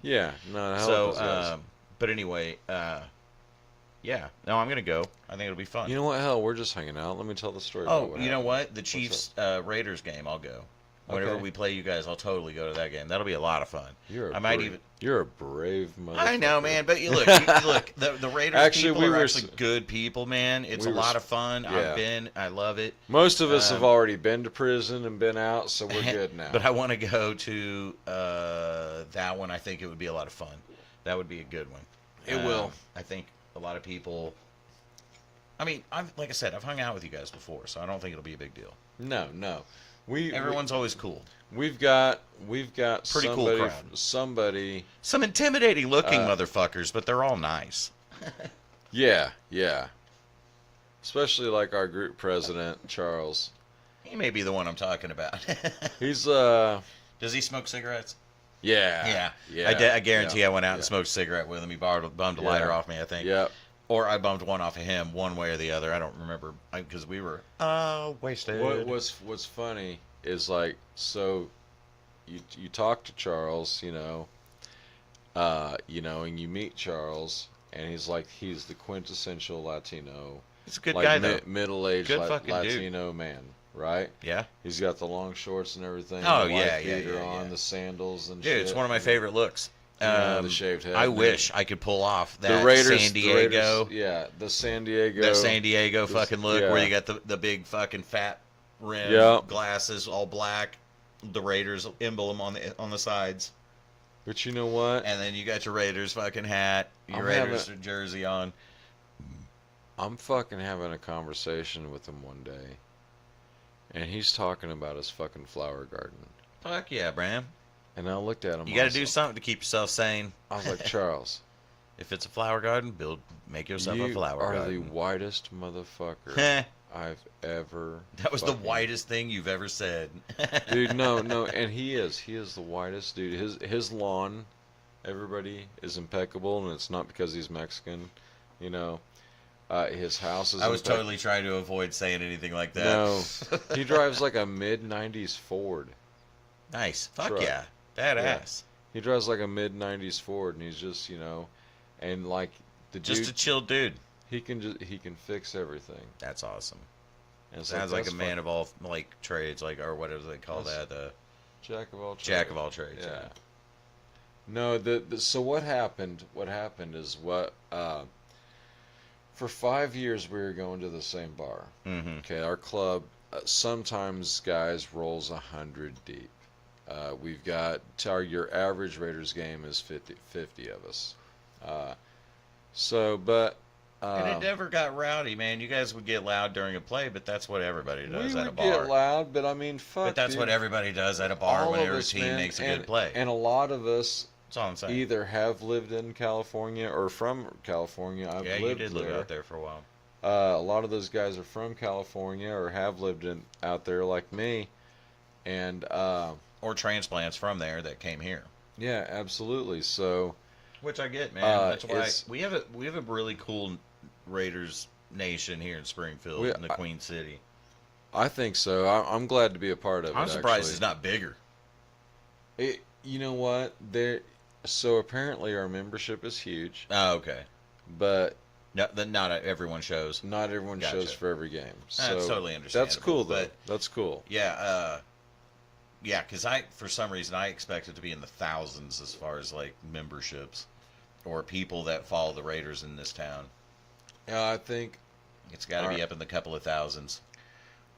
Yeah. No, hell so, but anyway, yeah. No, I'm going to go. I think it'll be fun. You know what? Hell, we're just hanging out. Let me tell the story. Oh, you know what? The Chiefs Raiders game, I'll go. Whenever Okay. we play you guys, I'll totally go to that game. That'll be a lot of fun. You're a I might brave, even. You're a brave motherfucker. I know, man, but you look, the Raiders Actually, people we are were actually good people, man. It's a we were lot of fun. yeah. I love it. Most of us have Um, already been to prison and been out, so we're good now. But I want to go to that one. I think it would be a lot of fun. That would be a good one. It will. I think a lot of people. I mean, like I said, I've hung out with you guys before, so I don't think it'll be a big deal. No. Everyone's always cool. We've got Pretty cool somebody, crowd. Somebody. Some intimidating looking motherfuckers, but they're all nice. Yeah. Especially like our group president, Charles. He may be the one I'm talking about. He's Does he smoke cigarettes? Yeah. I guarantee yeah, I went out and yeah. smoked a cigarette with him. He bummed a lighter off me, I think. Yeah. Or I bumped one off of him, one way or the other. I don't remember because we were wasted. What's funny is like, so you talk to Charles, and you meet Charles, and he's the quintessential Latino, He's a good like guy though. middle-aged Good fucking dude. Latino man, right? Yeah. He's got the long shorts and everything. Oh, the yeah, wife yeah, beater yeah, on, yeah. the sandals and Dude, shit. it's one of my favorite looks. The shaved head. I man. wish I could pull off that the Raiders, San Diego. the San Diego. That San Diego fucking look yeah. where you got the big fucking fat rim, Yep. glasses, all black, the Raiders emblem on the sides, But you know what? and then you got your Raiders fucking hat, your I'm Raiders jersey on. I'm fucking having a conversation with him one day, and he's talking about his fucking flower garden. Fuck yeah, Bram. And I looked at him. You got to do something to keep yourself sane. I was like, Charles, If it's a flower garden, make yourself a flower you are garden. the whitest motherfucker Heh. I've ever. That was the fucking- whitest thing you've ever said. Dude, no, and he is the whitest dude. His lawn, everybody is impeccable, and it's not because he's Mexican, His house is. I was totally trying to avoid saying anything like that. No, he drives like a mid-90s Ford. Nice. Fuck Truck. yeah. Badass. He drives like a mid-90s Ford, and he's just, and like the Just dude, a chill dude. he can fix everything. That's awesome. And it's Sounds like a that's man of all trades, or whatever they call That's- that. jack of all trades. Jack of all trades. Yeah. No, so what happened? What happened is for 5 years we were going to the same bar. Mm-hmm. Okay, our club sometimes guys rolls 100 deep. We've got your average Raiders game is 50 of us. And it never got rowdy, man. You guys would get loud during a play, but that's what everybody does we at a would bar. get loud, but I mean, fuck. But that's dude. what everybody does at a bar All whenever of a us, team man, makes a good play. And a lot of us That's all I'm saying. either have lived in California or from California. I've Yeah, lived you did there. live out there for a while. A lot of those guys are from California or have lived out there like me, and Or transplants from there that came here. yeah, absolutely. So Which I get, man. That's why it's- we have a really cool Raiders nation here in Springfield, in the Queen City. I think so. I'm glad to be a part of it. I'm surprised actually. it's not bigger. You know what? So apparently our membership is huge, Oh, okay. but Not everyone shows. not everyone Gotcha. shows for every game. So That's totally understandable. That's cool, though. But That's cool. yeah, because for some reason I expect it to be in the thousands as far as like memberships or people that follow the Raiders in this town. I think It's got to be up in the couple of thousands.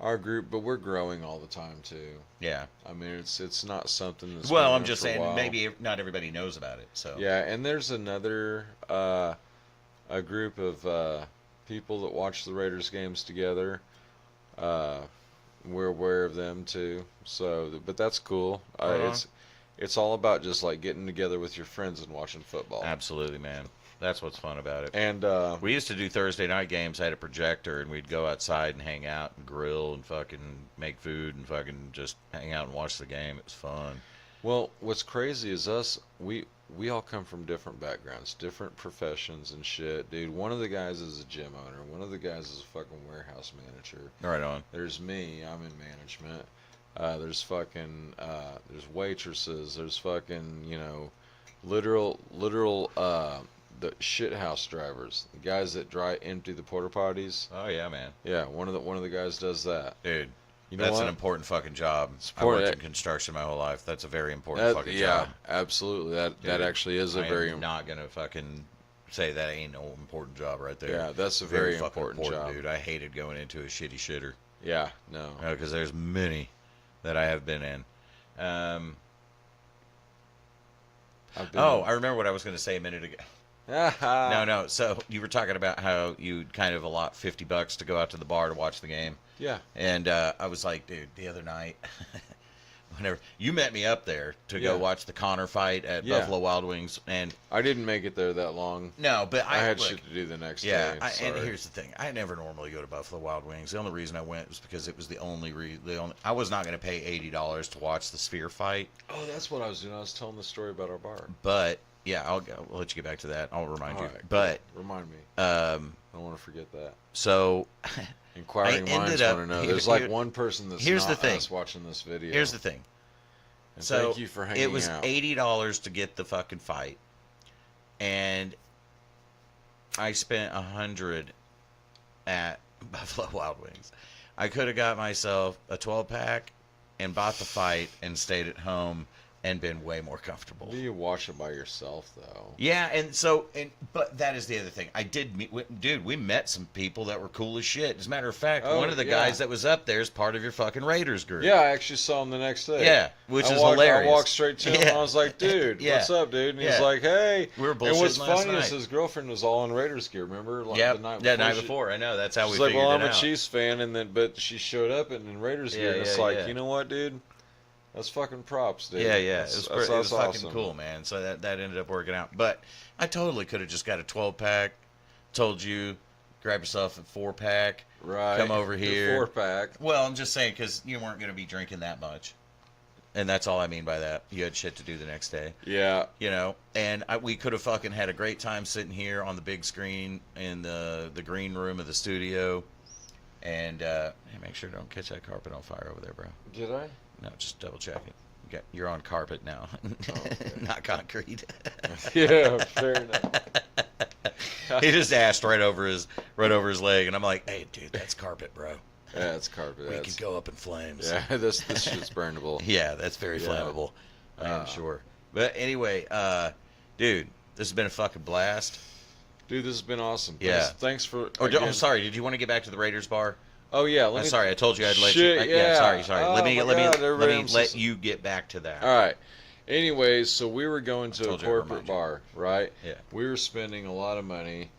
our group, but we're growing all the time too. Yeah. I mean, it's not something that's Well, been I'm there just for a saying while. maybe not everybody knows about it. So Yeah, and there's another a group of people that watch the Raiders games together. We're aware of them too. So, but that's cool. Uh-huh. It's all about just like getting together with your friends and watching football. Absolutely, man. That's what's fun about it. And We used to do Thursday night games. I had a projector, and we'd go outside and hang out and grill and fucking make food and fucking just hang out and watch the game. It was fun. well, what's crazy is we all come from different backgrounds, different professions and shit. Dude, one of the guys is a gym owner. One of the guys is a fucking warehouse manager. Right on. There's me, I'm in management. There's fucking there's waitresses. There's fucking literal the shit house drivers, the guys that empty the porta potties. Oh yeah, man. Yeah, one of the guys does that. Dude, You know That's what? an important fucking job. I important. worked in construction my whole life. That's a very important fucking job. Absolutely. That Dude, actually is a I very am not gonna fucking say that ain't no important job right there. Yeah, that's a very fucking important job, dude. I hated going into a shitty shitter. Yeah, no. Because there's many that I have been in. I remember what I was going to say a minute ago. No. So you were talking about how you'd kind of allot $50 to go out to the bar to watch the game. Yeah. And I was like, dude, the other night, whenever you met me up there to go watch the Connor fight at Buffalo Wild Wings, and I didn't make it there that long. No, but I had shit to do the next day. Yeah, and here's the thing: I never normally go to Buffalo Wild Wings. The only reason I went was because it was the only I was not going to pay $80 to watch the Sphere fight. Oh, that's what I was doing. I was telling the story about our bar. But yeah, I'll let you get back to that. I'll remind you. Right, but remind me. I don't want to forget that. So. Inquiring minds want to know. There's like one person that's not us watching this video. Here's the thing. And so thank you for hanging out. It was $80 to get the fucking fight, and I spent $100 at Buffalo Wild Wings. I could have got myself a 12-pack and bought the fight and stayed at home and been way more comfortable. Do you watch it by yourself though? Yeah, but that is the other thing. I did meet, dude. We met some people that were cool as shit. As a matter of fact, one of the guys that was up there is part of your fucking Raiders group. Yeah, I actually saw him the next day. Yeah, which is hilarious. I walked straight to him and I was like, dude, what's up, dude? And he's like, hey. We were bullshitting and what's last funny night. is his girlfriend was all in Raiders gear. Remember? Like, yeah, the night that night before. I know. That's how we figured it out. She's like, well, I'm a Chiefs fan, but she showed up in Raiders gear, and it's like, you know what, dude? That's fucking props, dude. Yeah. It was awesome. fucking cool, man. So that ended up working out. But I totally could have just got a 12-pack, told you, grab yourself a 4-pack, right? Come over here. 4-pack. Well, I'm just saying because you weren't going to be drinking that much. And that's all I mean by that. You had shit to do the next day. Yeah. You know, and we could have fucking had a great time sitting here on the big screen in the green room of the studio. And hey, make sure don't catch that carpet on fire over there, bro. Did I? No, just double checking. You're on carpet now, not concrete. Yeah, fair enough. He just asked right over his leg, and I'm like, "Hey, dude, that's carpet, bro. Yeah, it's carpet. We could go up in flames." Yeah, this shit's burnable. Yeah, that's very flammable. I am sure. But anyway, dude, this has been a fucking blast. Dude, this has been awesome. Yeah. Thanks for. I'm sorry. Did you want to get back to the Raiders bar? Oh yeah, I'm sorry. I told you I'd let Shit, you. Yeah, sorry. Oh, let me God, let you get back to that. All right. Anyways, so we were going to a Told you I'd corporate remind you. bar, right? Yeah. We were spending a lot of money.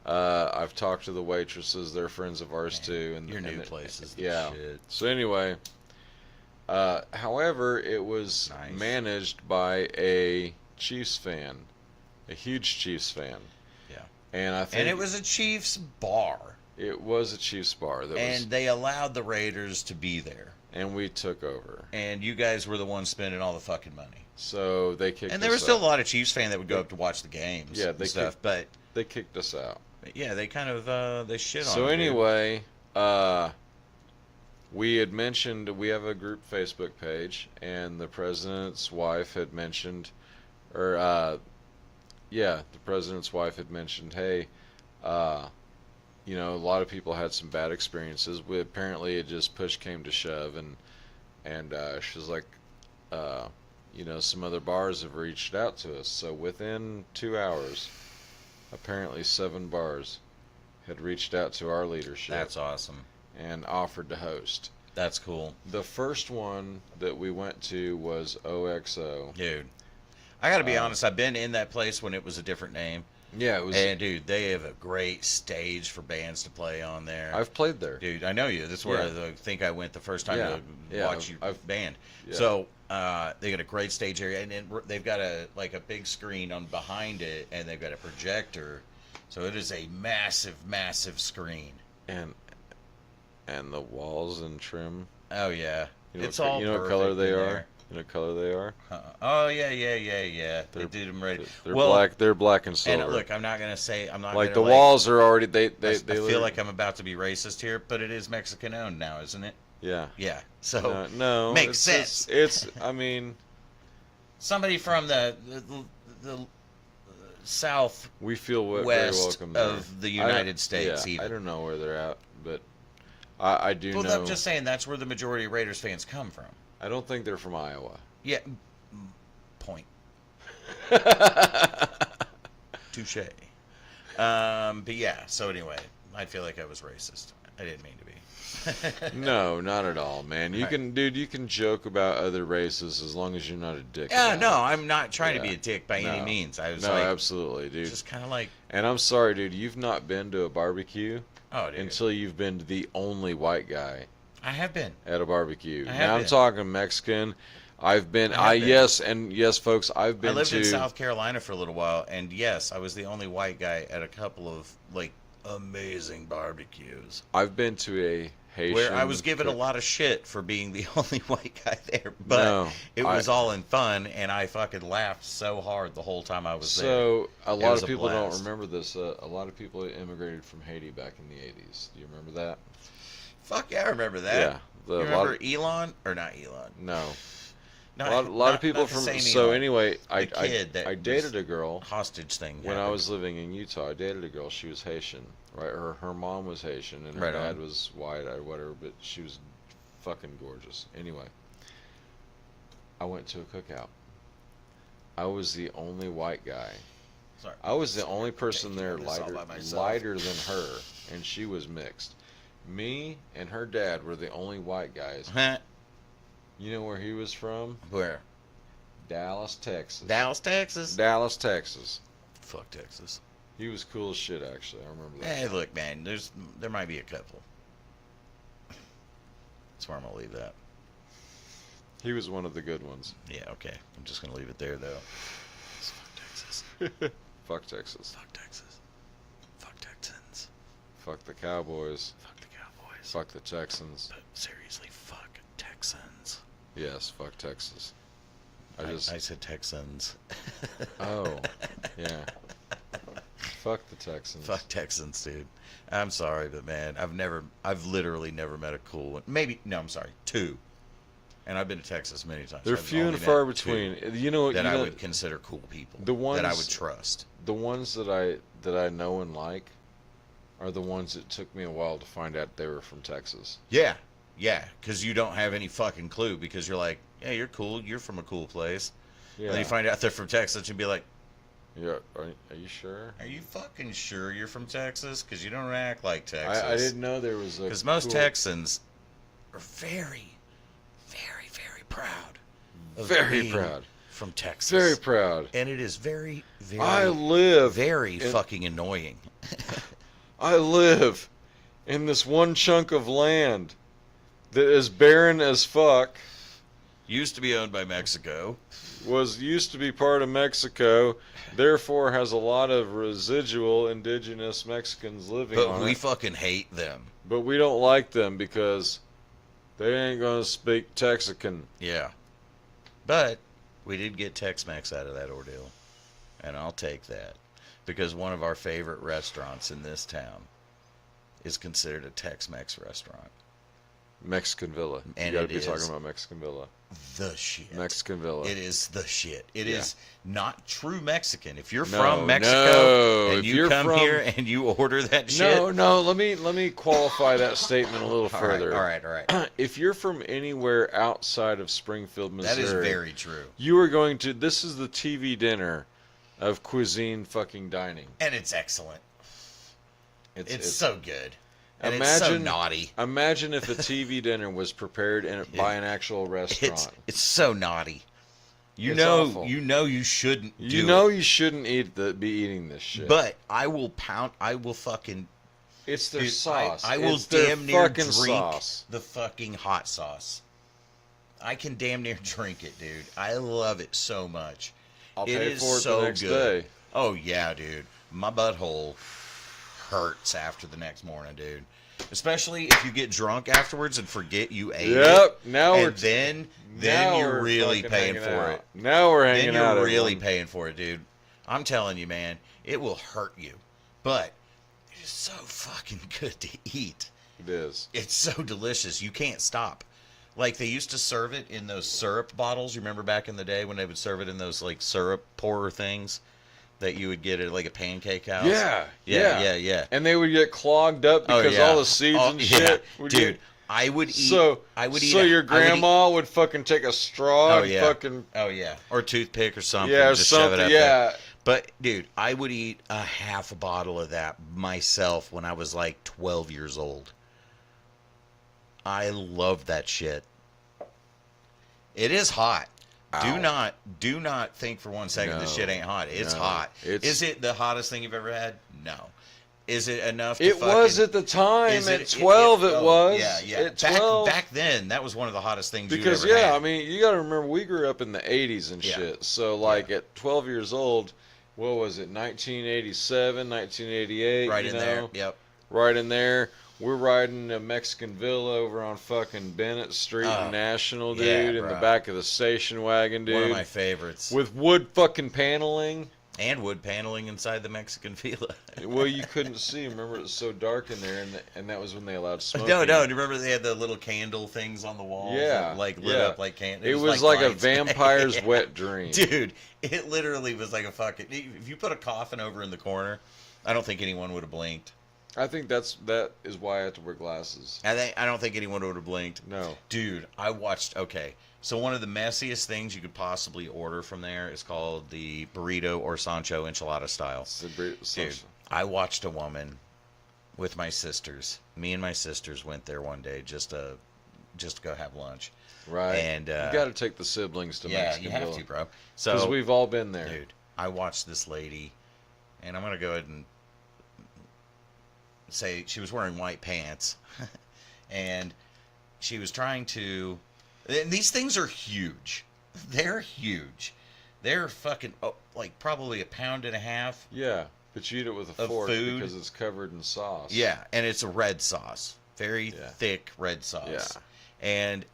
I've talked to the waitresses; they're friends of ours too. And Your new and place is the yeah. shit. So anyway, however, it was managed by a Chiefs fan, a huge Chiefs fan. Yeah. And I think And it was a Chiefs bar. It was a Chiefs bar. They allowed the Raiders to be there. And we took over. And you guys were the ones spending all the fucking money. So they kicked us out. And there was still a lot of Chiefs fans that would go up to watch the games but they kicked us out. Yeah, they kind of, they shit on So them, anyway, we had mentioned, we have a group Facebook page, and the president's wife had mentioned, the president's wife had mentioned, hey, you know, a lot of people had some bad experiences. Apparently, it just push came to shove, and she was like, you know, some other bars have reached out to us. So within 2 hours, apparently 7 bars had reached out to our leadership. That's awesome. And offered to host. That's cool. The first one that we went to was OXO. Dude, I got to be honest. I've been in that place when it was a different name. Yeah, it was. And dude, they have a great stage for bands to play on there. I've played there. Dude, I know you. That's where I think I went the first time to watch you band. Yeah. So they got a great stage area, and they've got a big screen on behind it, and they've got a projector. So it is a massive, massive screen. And the walls and trim. Oh yeah, you know, it's all. You know what color they are? You know what color they are? Oh yeah. They did them right. They're black. They're black and silver. And look, I'm not gonna say I'm not like gonna, the walls are already. I feel like I'm about to be racist here, but it is Mexican owned now, isn't it? Yeah. Yeah. So no, makes sense. It's I mean, somebody from the south. We feel very west welcome there. of the United States. Yeah, even. I don't know where they're at, but I do Well, know. I'm just saying that's where the majority of Raiders fans come from. I don't think they're from Iowa. Yeah. Point. Touche. But yeah. So anyway, I feel like I was racist. I didn't mean to be. No, not at all, man. You Right. can, dude. You can joke about other races as long as you're not a dick. Yeah. about No, it. I'm not trying to be Yeah. a dick by any No. means. I was No, like, absolutely, dude. just kind of like, And I'm sorry, dude. You've not been to a barbecue oh, dude. until you've been the only white guy I have been. at a barbecue. I have Now I'm been. talking Mexican. I've been. I have been. Yes, and yes, folks. I've been I lived to. in South Carolina for a little while, and yes, I was the only white guy at a couple of like amazing barbecues I've been to a Haitian. where I was given a cook- lot of shit for being the only white guy there, but No, it was all in fun, and I fucking laughed so hard the whole time I was there. So a lot was of a people don't blast. remember this. A lot of people immigrated from Haiti back in the '80s. Do you remember that? Fuck yeah, I remember that. Yeah. You A lot remember of, Elon or not Elon? no. Not, A lot of not- people not the from. same So Elon. anyway, I kid that dated was- a girl hostage thing when I happened. was living in Utah. I dated a girl. She was Haitian, right? Her mom was Haitian and her Right dad on. was white or whatever. But she was fucking gorgeous. Anyway, I went to a cookout. I was the only white guy. Sorry. I was the only person Taking there this all by myself. lighter than her, and she was mixed. Me and her dad were the only white guys. You know where he was from? Where? Dallas, Texas. Dallas, Texas. Dallas, Texas. Fuck Texas. He was cool as shit, actually. I remember that. Hey, look, man. There might be a couple. That's where I'm gonna leave that. He was one of the good ones. Yeah, okay. I'm just gonna leave it there, though. Fuck Texas. Fuck Texas. Fuck Texas. Fuck Texans. Fuck the Cowboys. Fuck the Cowboys. Fuck the Texans. But seriously, fuck Texans. Yes, fuck Texas. I said Texans. Oh, yeah. Fuck the Texans. Fuck Texans, dude. I'm sorry, but man, I've literally never met a cool one. Maybe, no, I'm sorry, two. And I've been to Texas many times. They're I've few only and far met two between. You know, that you I know, would consider cool people. the that I ones- would trust. the ones that I know and like are the ones that took me a while to find out they were from Texas. Yeah, because you don't have any fucking clue because you're like, yeah, you're cool. You're from a cool place. Yeah. And then you find out they're from Texas, you'd be like, Yeah. Are you sure? are you fucking sure you're from Texas? Because you don't act like Texas. I didn't know there was a. Because most cool- Texans are very, very, very proud. Of Very being proud. from Texas. Very proud. And it is very, very, I live. very in- fucking annoying. I live in this one chunk of land that is barren as fuck. Used to be owned by Mexico. Used to be part of Mexico, therefore has a lot of residual indigenous Mexicans living But on we it. fucking hate them. But we don't like them because they ain't gonna speak Texican. Yeah. But we did get Tex-Mex out of that ordeal. And I'll take that. Because one of our favorite restaurants in this town is considered a Tex-Mex restaurant. Mexican Villa. And you gotta it be is. talking about Mexican Villa. The shit. Mexican Villa. It is the shit. It Yeah. is not true Mexican. If you're No, from Mexico no. and If you you're come from- here and you order that shit. No. Let me qualify that statement a little All right, further. all right. If you're from anywhere outside of Springfield, Missouri, That is very true. you are going to. This is the TV dinner of cuisine fucking dining. And it's excellent. It's It's so good. And it's so imagine naughty. Imagine if a TV dinner was prepared by an actual restaurant. It's so naughty. You It's know awful. you shouldn't You do know it. you shouldn't be eating this shit. But I will fucking it's their dude, sauce. I will It's their damn near fucking drink sauce. the fucking hot sauce. I can damn near drink it, dude. I love it so much. I'll It pay is for it so the next good. day. Oh yeah, dude. My butthole hurts after the next morning, dude. Especially if you get drunk afterwards and forget you ate Yep. it. Now we're And then now you're we're really fucking paying hanging for out. it. Now we're Then hanging you're out. really everyone. paying for it, dude. I'm telling you, man, it will hurt you. But it is so fucking good to eat. It is. It's so delicious. You can't stop. Like they used to serve it in those syrup bottles. You remember back in the day when they would serve it in those like syrup pourer things? that you would get at like a pancake house. Yeah. And they would get clogged up because all the seeds and shit. Dude, I would eat. So your grandma would fucking take a straw and fucking. Oh yeah, or toothpick or something. Yeah, just shove it up yeah. there. But dude, I would eat a half a bottle of that myself when I was like 12 years old. I loved that shit. It is hot. Ow. Do not think for 1 second this shit ain't hot. It's hot. Is it the hottest thing you've ever had? No. Is it enough to It was at the time. At 12 it was. Yeah. At 12. Back then, that was one of the hottest things because you'd ever had. I mean, you got to remember we grew up in the 80s and shit. So like at 12 years old, what was it? 1987, 1988, right in there. Yep. Right in there. We're riding a Mexican Villa over on fucking Bennett Street and National, dude, in the back of the station wagon, dude. One of my favorites. With wood fucking paneling. And wood paneling inside the Mexican Villa. Well, you couldn't see. Remember, it was so dark in there, and that was when they allowed smoking. No. Do you remember they had the little candle things on the walls? Yeah. That, lit up like candles. It was like a vampire's wet dream. Dude, it literally was like a fucking... If you put a coffin over in the corner, I don't think anyone would have blinked. I think that is why I have to wear glasses. I don't think anyone would have blinked. No. Dude, I watched... Okay, so one of the messiest things you could possibly order from there is called the burrito or Sancho enchilada style. Dude, I watched a woman with my sisters. Me and my sisters went there one day just to go have lunch. Right. And you got to take the siblings to Mexican you have Villa. to, bro. So because we've all been there. Dude, I watched this lady, and I'm gonna go ahead and say she was wearing white pants, and she was trying to. And these things are huge. They're huge. They're fucking like probably 1.5 pounds. Yeah, but you eat it with a fork because it's covered in sauce. Yeah, and it's a red sauce, very thick red sauce. Yeah. And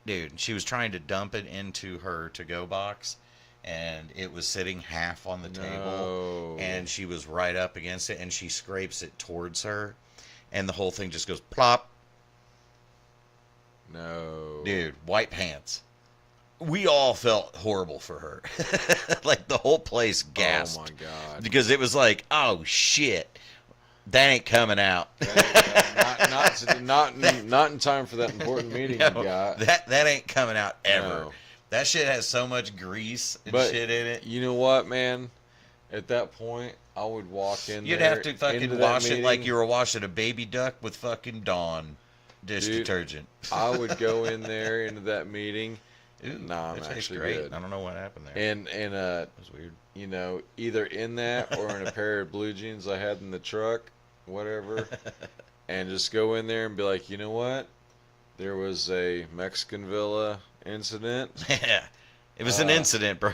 dude, she was trying to dump it into her to-go box, and it was sitting half on the table, and she was right up against it, and she scrapes it towards her, and the whole thing just goes plop. No. Dude, white pants. We all felt horrible for her. Like, the whole place gasped. Oh, my God. Because it was like, oh, shit. That ain't coming out. Not in time for that important meeting you got. That ain't coming out ever. No. That shit has so much grease and shit in it. You know what, man? At that point, I would walk in You'd there. have to fucking wash it like you were washing a baby duck with fucking Dawn dish detergent. I would go in there into that meeting. Ooh, nah, I'm actually great. good. I don't know what happened there. And that was weird. You know, either in that or in a pair of blue jeans I had in the truck, whatever, and just go in there and be like, you know what? There was a Mexican Villa incident. Yeah. It was an incident, bro.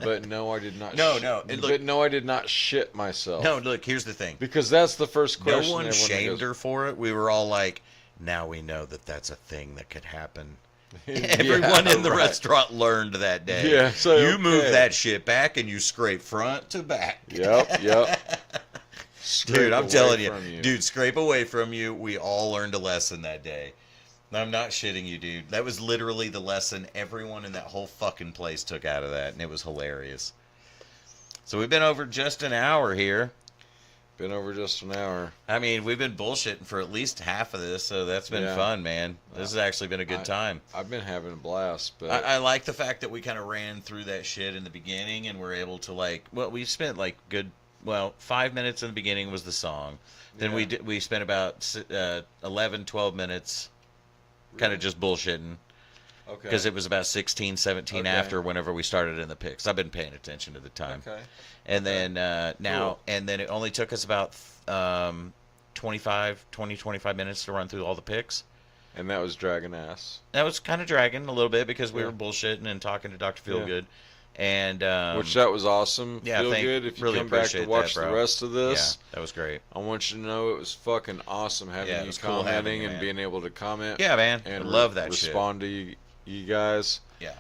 But no, I did not. I did not shit myself. No, look, here's the thing. Because that's the first question. No one shamed her for it. We were all like, now we know that that's a thing that could happen. Everyone in the restaurant learned that day. Yeah, so you move that shit back and you scrape front to back. Yep. Dude, I'm telling you. Dude, scrape away from you. We all learned a lesson that day. I'm not shitting you, dude. That was literally the lesson everyone in that whole fucking place took out of that, and it was hilarious. So we've been over just an hour here. Been over just an hour. I mean, we've been bullshitting for at least half of this, so that's been fun, man. This has actually been a good time. I've been having a blast. But I like the fact that we kind of ran through that shit in the beginning, and we're able to, like, well, we spent, like, 5 minutes in the beginning was the song. Then we spent about 11, 12 minutes kind of just bullshitting. Okay. Because it was about 16, 17 after whenever we started in the picks. I've been paying attention to the time. Okay. And then and then it only took us about 25 minutes to run through all the picks. And that was dragging ass. That was kind of dragging a little bit because we were bullshitting and talking to Dr. Feelgood. And which that was awesome. Yeah, Feel good if you come back to watch the rest of this. Yeah, that was great. I want you to know it was fucking awesome having you commenting and being able to comment. Yeah, man. And I love that respond to you guys. Yeah.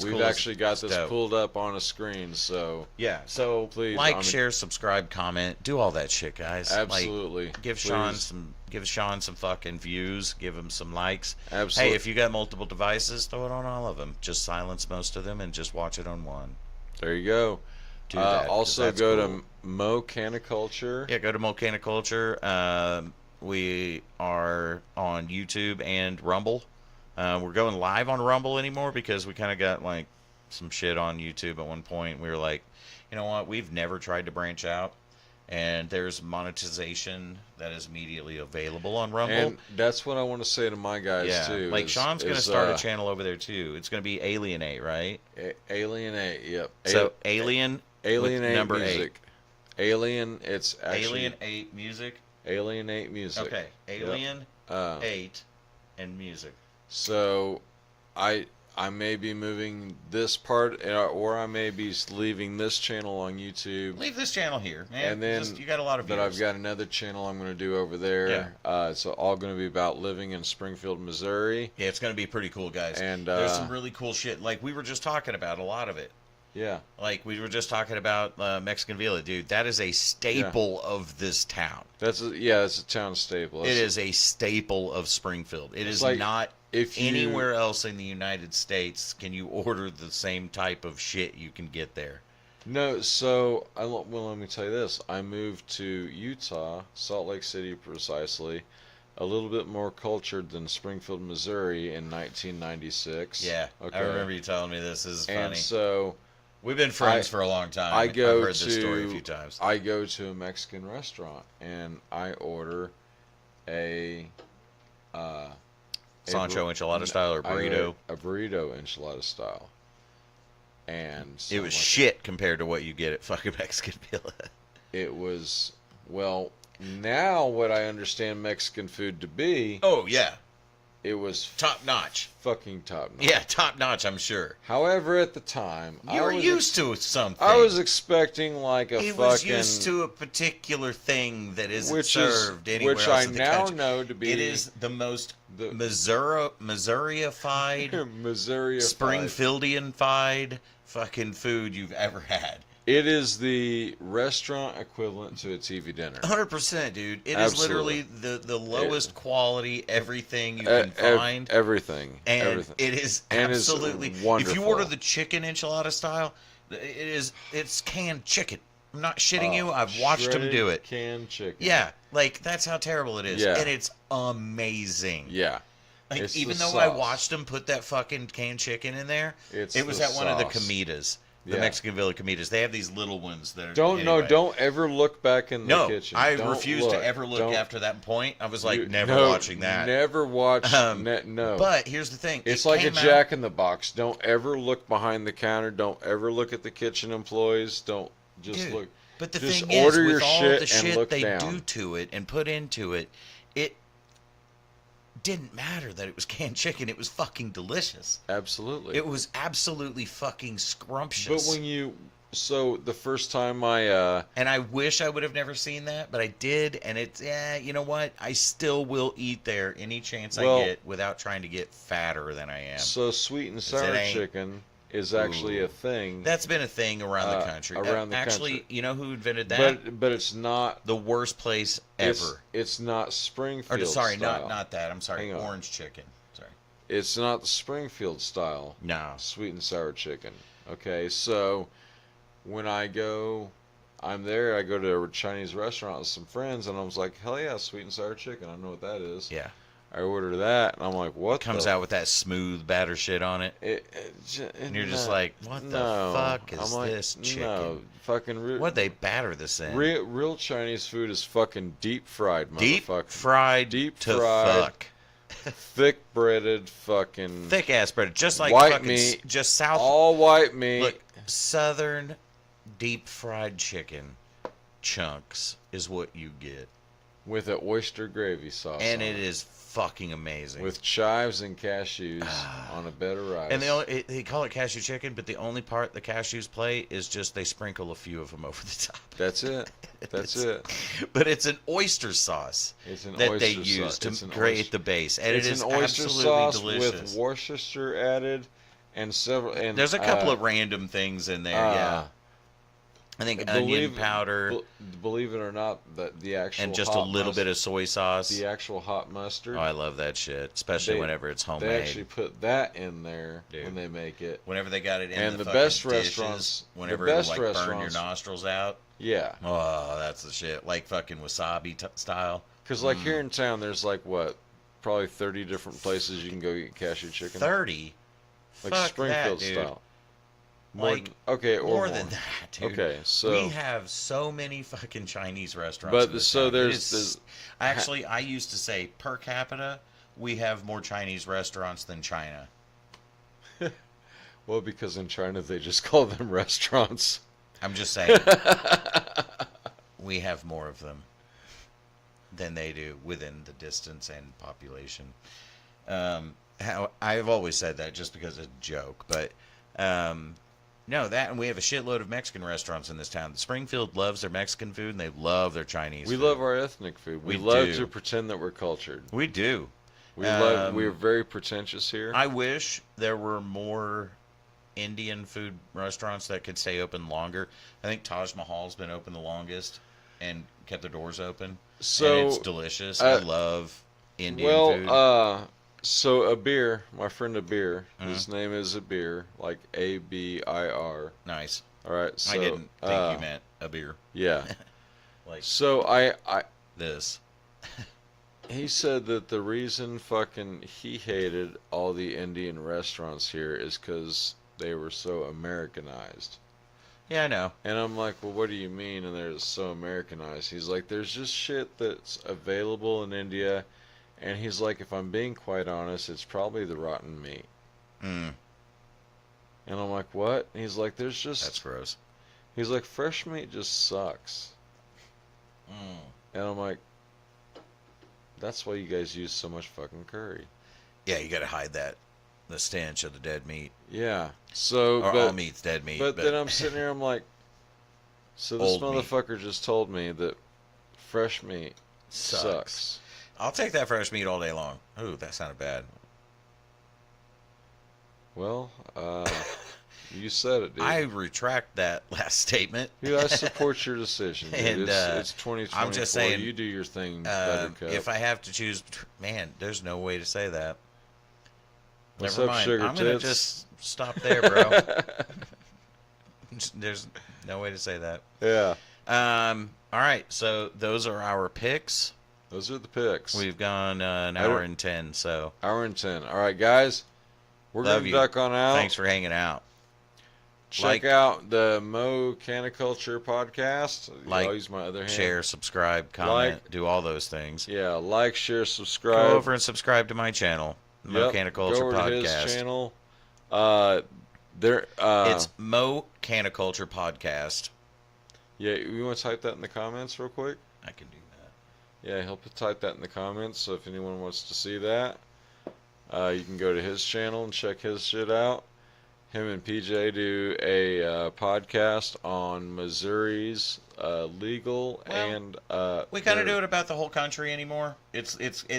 We've actually got this pulled up on a screen, so so please share, subscribe, comment, do all that shit, guys. Absolutely. Like, give Sean some fucking views, give him some likes. Absolutely. Hey, if you got multiple devices, throw it on all of them. Just silence most of them and just watch it on one. There you go. do that. 'Cause Also, that's go cool. to Mo Caniculture. Yeah, go to Volcaniculture. We are on YouTube and Rumble. We're going live on Rumble anymore because we kind of got like some shit on YouTube at one point. We were like, you know what? We've never tried to branch out, and there's monetization that is immediately available on Rumble. And that's what I want to say to my guys yeah, too. like Sean's going to start a channel. channel over there too. It's going to be Alienate, right? Alienate. Yep. So Alien Alienate number music. Alien. It's actually Alien 8 music. Alienate music. Okay, Alien Yep. 8 and music. So, I may be moving this part, or I may be leaving this channel on YouTube. Leave this channel here, man. And then, you got a lot of but viewers. I've got another channel I'm going to do over there. Yeah. It's all going to be about living in Springfield, Missouri. Yeah, it's going to be pretty cool, guys. And there's some really cool shit. Like we were just talking about a lot of it. Yeah. Like we were just talking about Mexican Villa, dude. That is a staple of this town. That's a town staple. It is a staple of Springfield. It is like not if you, anywhere else in the United States can you order the same type of shit you can get there. No, so let me tell you this. I moved to Utah, Salt Lake City precisely, a little bit more cultured than Springfield, Missouri in 1996. Yeah, Okay. I remember you telling me this. This is funny. And so we've been friends for a long time. I've heard this story a few times. I go to a Mexican restaurant and I order a Sancho enchilada style or burrito? A burrito enchilada style. And so It was shit compared to what you get at fucking Mexican Villa. It was, well, now what I understand Mexican food to be, Oh, yeah. it was Top notch. fucking top notch. Yeah, top notch, I'm sure. However, at the time, You were used to something. I was expecting like a He fucking, was used to a particular thing that isn't served anywhere which else I in the now country. know to be It is the most the Missouri-ified, Missouri Springfieldian-fied fucking food you've ever had. It is the restaurant equivalent to a TV dinner. 100%, dude. It is Absolutely. literally the lowest quality everything you can find. Everything. And everything. it is And it's absolutely. If wonderful. you order the chicken enchilada style, it's canned chicken. I'm not shitting you. I've watched them Shredded do it. Canned chicken. Yeah, like that's how terrible it is, Yeah. and it's amazing. Yeah. Like It's even the though I sauce. watched them put that fucking canned chicken in there, It's it was the at one of the sauce. comitas, the Yeah. Mexican Villa comitas. They have these little ones that are. Don't ever look back in the No, kitchen. I Don't refused look. to ever look Don't- after that point. I was like, you- never no, watching that. Never watch. No. No. But here's the thing. It's it like a came out- Jack in the Box. Don't ever look behind the counter. Don't ever look at the kitchen employees. Don't just Dude, look. But the Just thing is, order with your all shit the and shit look they down. do to it and put into it, it didn't matter that it was canned chicken. It was fucking delicious. Absolutely. It was absolutely fucking scrumptious. But when you, so the first time I, and I wish I would have never seen that, but I did, and it's, you know what? I still will eat there any chance I Well- get without trying to get fatter than I am. so sweet and sour ain't- chicken is actually Ooh. a thing. That's been a thing around the country. around the Actually, country. you know who invented that? But it's not The worst place ever. It's not Springfield. Or sorry, style. not that. I'm sorry. Hang on. Orange chicken. Sorry. It's not the Springfield style. No. Sweet and sour chicken. Okay, so when I'm there. I go to a Chinese restaurant with some friends, and I was like, hell yeah, sweet and sour chicken. I know what that is. Yeah. I order that, and I'm like, what? Comes out with that smooth batter shit on it. And you're just like, what the fuck is this chicken? No, fucking What'd they batter this in? real Chinese food is fucking deep fried, Deep motherfucker. fried Deep to fried. fuck. Thick breaded, fucking Thick ass bread. Just like white fucking meat, just south. all white meat. Look, southern deep fried chicken chunks is what you get. With an oyster gravy sauce. And on it is fucking amazing. with chives and cashews on a bed of rice. And they call it cashew chicken, but the only part the cashews play is just they sprinkle a few of them over the top. That's it. That's it. But it's an oyster sauce It's an that oyster they sauce. use It's to an create oyster- the base, and it's it is an oyster absolutely sauce delicious. with Worcestershire added, and several. And There's a couple of random things in there, yeah. I think onion powder Believe it or not, the actual and just a little bit of soy sauce. The actual hot mustard. Oh, I love that shit, especially whenever it's homemade. They actually put that in there when they make it. Whenever they got it in and the best dishes, restaurants, whenever it'll like burn your nostrils out. Yeah. Oh, that's the shit. Like fucking wasabi style. Because like here in town, there's like what, probably 30 different places you can go get cashew chicken. 30. Like Fuck Springfield that, dude. style. More than that, dude. Okay, so we have so many fucking Chinese restaurants. But so town. there's actually, I used to say per capita, we have more Chinese restaurants than China. Well, because in China they just call them restaurants. I'm just saying, we have more of them than they do within the distance and population. I've always said that just because it's a joke, but. No, that, and we have a shitload of Mexican restaurants in this town. Springfield loves their Mexican food, and they love their Chinese food. We love our ethnic food. We love to pretend that we're cultured. We do. We're very pretentious here. I wish there were more Indian food restaurants that could stay open longer. I think Taj Mahal's been open the longest and kept their doors open. So, and it's delicious. I love Indian food. So Abir, my friend Abir, his name is Abir, like Abir. Nice. All right. So, I didn't think you meant a beer. Yeah. Like so this. He said that the reason fucking he hated all the Indian restaurants here is because they were so Americanized. Yeah, I know. And I'm like, well, what do you mean? And they're so Americanized. He's like, there's just shit that's available in India. And he's like, if I'm being quite honest, it's probably the rotten meat. Mm. And I'm like, what? And he's like, there's just... That's gross. He's like, fresh meat just sucks. And I'm like, that's why you guys use so much fucking curry. Yeah, you gotta hide that. The stench of the dead meat. Yeah. So, all meat's dead meat. But then I'm sitting here, I'm like, so this motherfucker just told me that fresh meat sucks. I'll take that fresh meat all day long. Ooh, that sounded bad. Well, you said it, dude. I retract that last statement. Dude, I support your decision, dude. And, it's 2024. I'm just saying, you do your thing, Buttercup. If I have to choose, man, there's no way to say that. What's Never up, mind. sugar I'm going to tits? just stop there, bro. There's no way to say that. Yeah. All right, so those are our picks. Those are the picks. We've gone an hour and 10, so. Hour and 10. All right, guys. We're going to duck on out. Thanks for hanging out. Check out the Mo Caniculture podcast. I'll use my other hand. Share, subscribe, comment, do all those things. Yeah, like, share, subscribe. Go over and subscribe to my channel, Mo Caniculture go over Podcast. To his channel. It's Mo Caniculture Podcast. Yeah, you want to type that in the comments real quick? I can do that. Yeah, he'll type that in the comments. So if anyone wants to see that, you can go to his channel and check his shit out. Him and PJ do a podcast on Missouri's legal and we kind of do it about the whole country anymore. It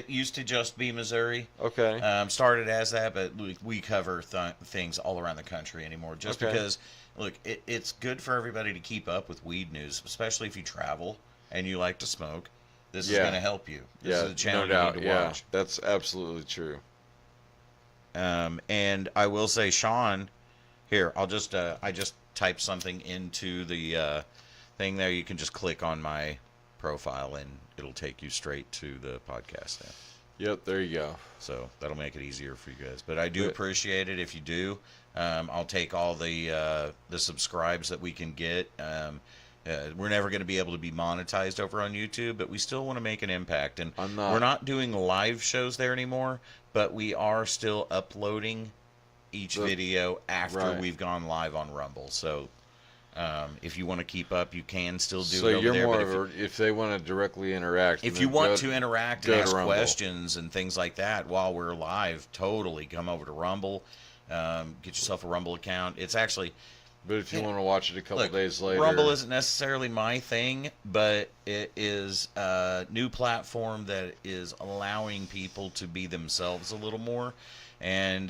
used to just be Missouri. Okay. Started as that, but we cover things all around the country anymore. Just because, look, it's good for everybody to keep up with weed news, especially if you travel and you like to smoke. This is going to help you. This is a channel you need to watch. That's absolutely true. And I will say, Sean, here, I just typed something into the thing there. You can just click on my profile and it'll take you straight to the podcast now. Yep, there you go. So that'll make it easier for you guys. But I do appreciate it if you do. I'll take all the subscribes that we can get. We're never going to be able to be monetized over on YouTube, but we still want to make an impact. And we're not doing live shows there anymore, but we are still uploading each video after we've gone live on Rumble. So if you want to keep up, you can still do it over there. So you're more if they want to directly interact. If you want to interact and ask questions and things like that while we're live, totally come over to Rumble. Get yourself a Rumble account. It's actually... But if you want to watch it a couple days later... Rumble isn't necessarily my thing, but it is a new platform that is allowing people to be themselves a little more. And,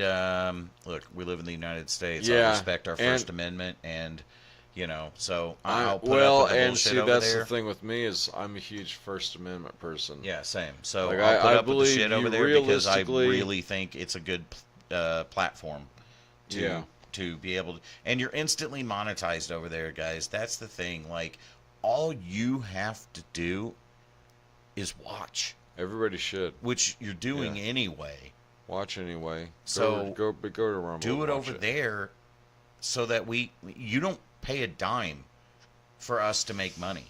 look, we live in the United States. I respect our First Amendment, and You know, so I'll put well, up with the and bullshit see, over that's there. the thing with me is I'm a huge First Amendment person. Yeah, same. So Like, I'll put I up with the believe shit you over there because I realistically- really think it's a good platform to Yeah. to be able to. And you're instantly monetized over there, guys. That's the thing. Like, all you have to do is watch, Everybody should which you're doing Yeah. anyway. watch anyway. So, go to Rumble. Do it and over watch there so that you don't pay a dime for us to make money.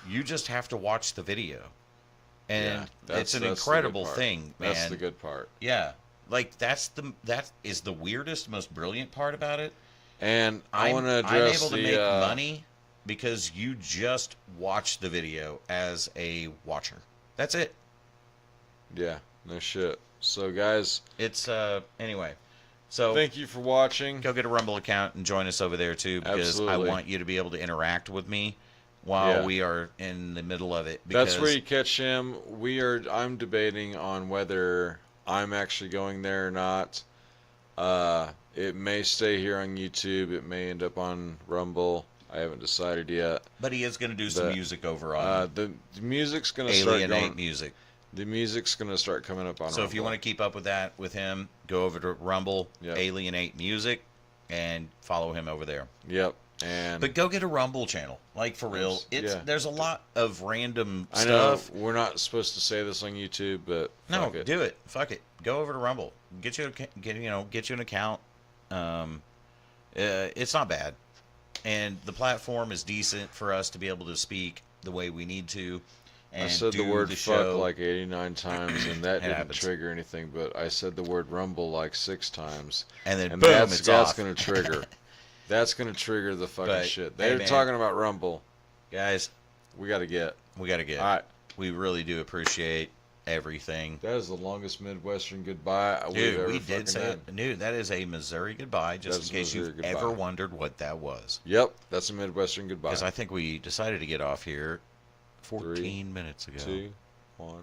You just have to watch the video. And Yeah, it's an that's the good incredible part. thing, man. That's the good part. Yeah. Like that is the weirdest, most brilliant part about it. And I I'm, want to I'm address able to the make money because you just watch the video as a watcher. That's it. Yeah, no shit. So guys, It's anyway. So thank you for watching. go get a Rumble account and join us over there too, because Absolutely. I want you to be able to interact with me while Yeah. we are in the middle of it. Because That's where you catch him. I'm debating on whether I'm actually going there or not. It may stay here on YouTube. It may end up on Rumble. I haven't decided yet. But he is going to do some But, music over on The music's gonna start Alienate going. Music. The music's gonna start coming up on. So if you want to keep up with that with him, go over to Rumble, Yep. Alienate Music, and follow him over there. Yep. And But go get a Rumble channel, like for real. Yeah. There's a lot of random I know stuff. we're not supposed to say this on YouTube, but No, fuck it. do it. Fuck it. Go over to Rumble. Get you an account. It's not bad, and the platform is decent for us to be able to speak the way we need to. And I said the do word the fuck show. like 89 times, and that didn't happens. trigger anything. But I said the word rumble like 6 times, and then and boom, that's it's off. gonna trigger. That's gonna trigger the fucking But, shit. hey, They're man. talking about rumble. Guys, We got to get. we got to get. All right. We really do appreciate everything. That is the longest Midwestern goodbye we've Dude, ever we fucking did say had. it. Dude, that is a Missouri goodbye, just That's in case Missouri you've goodbye. ever wondered what that was. Yep, that's a Midwestern goodbye. Because I think we decided to get off here 14 minutes ago. 2, 1.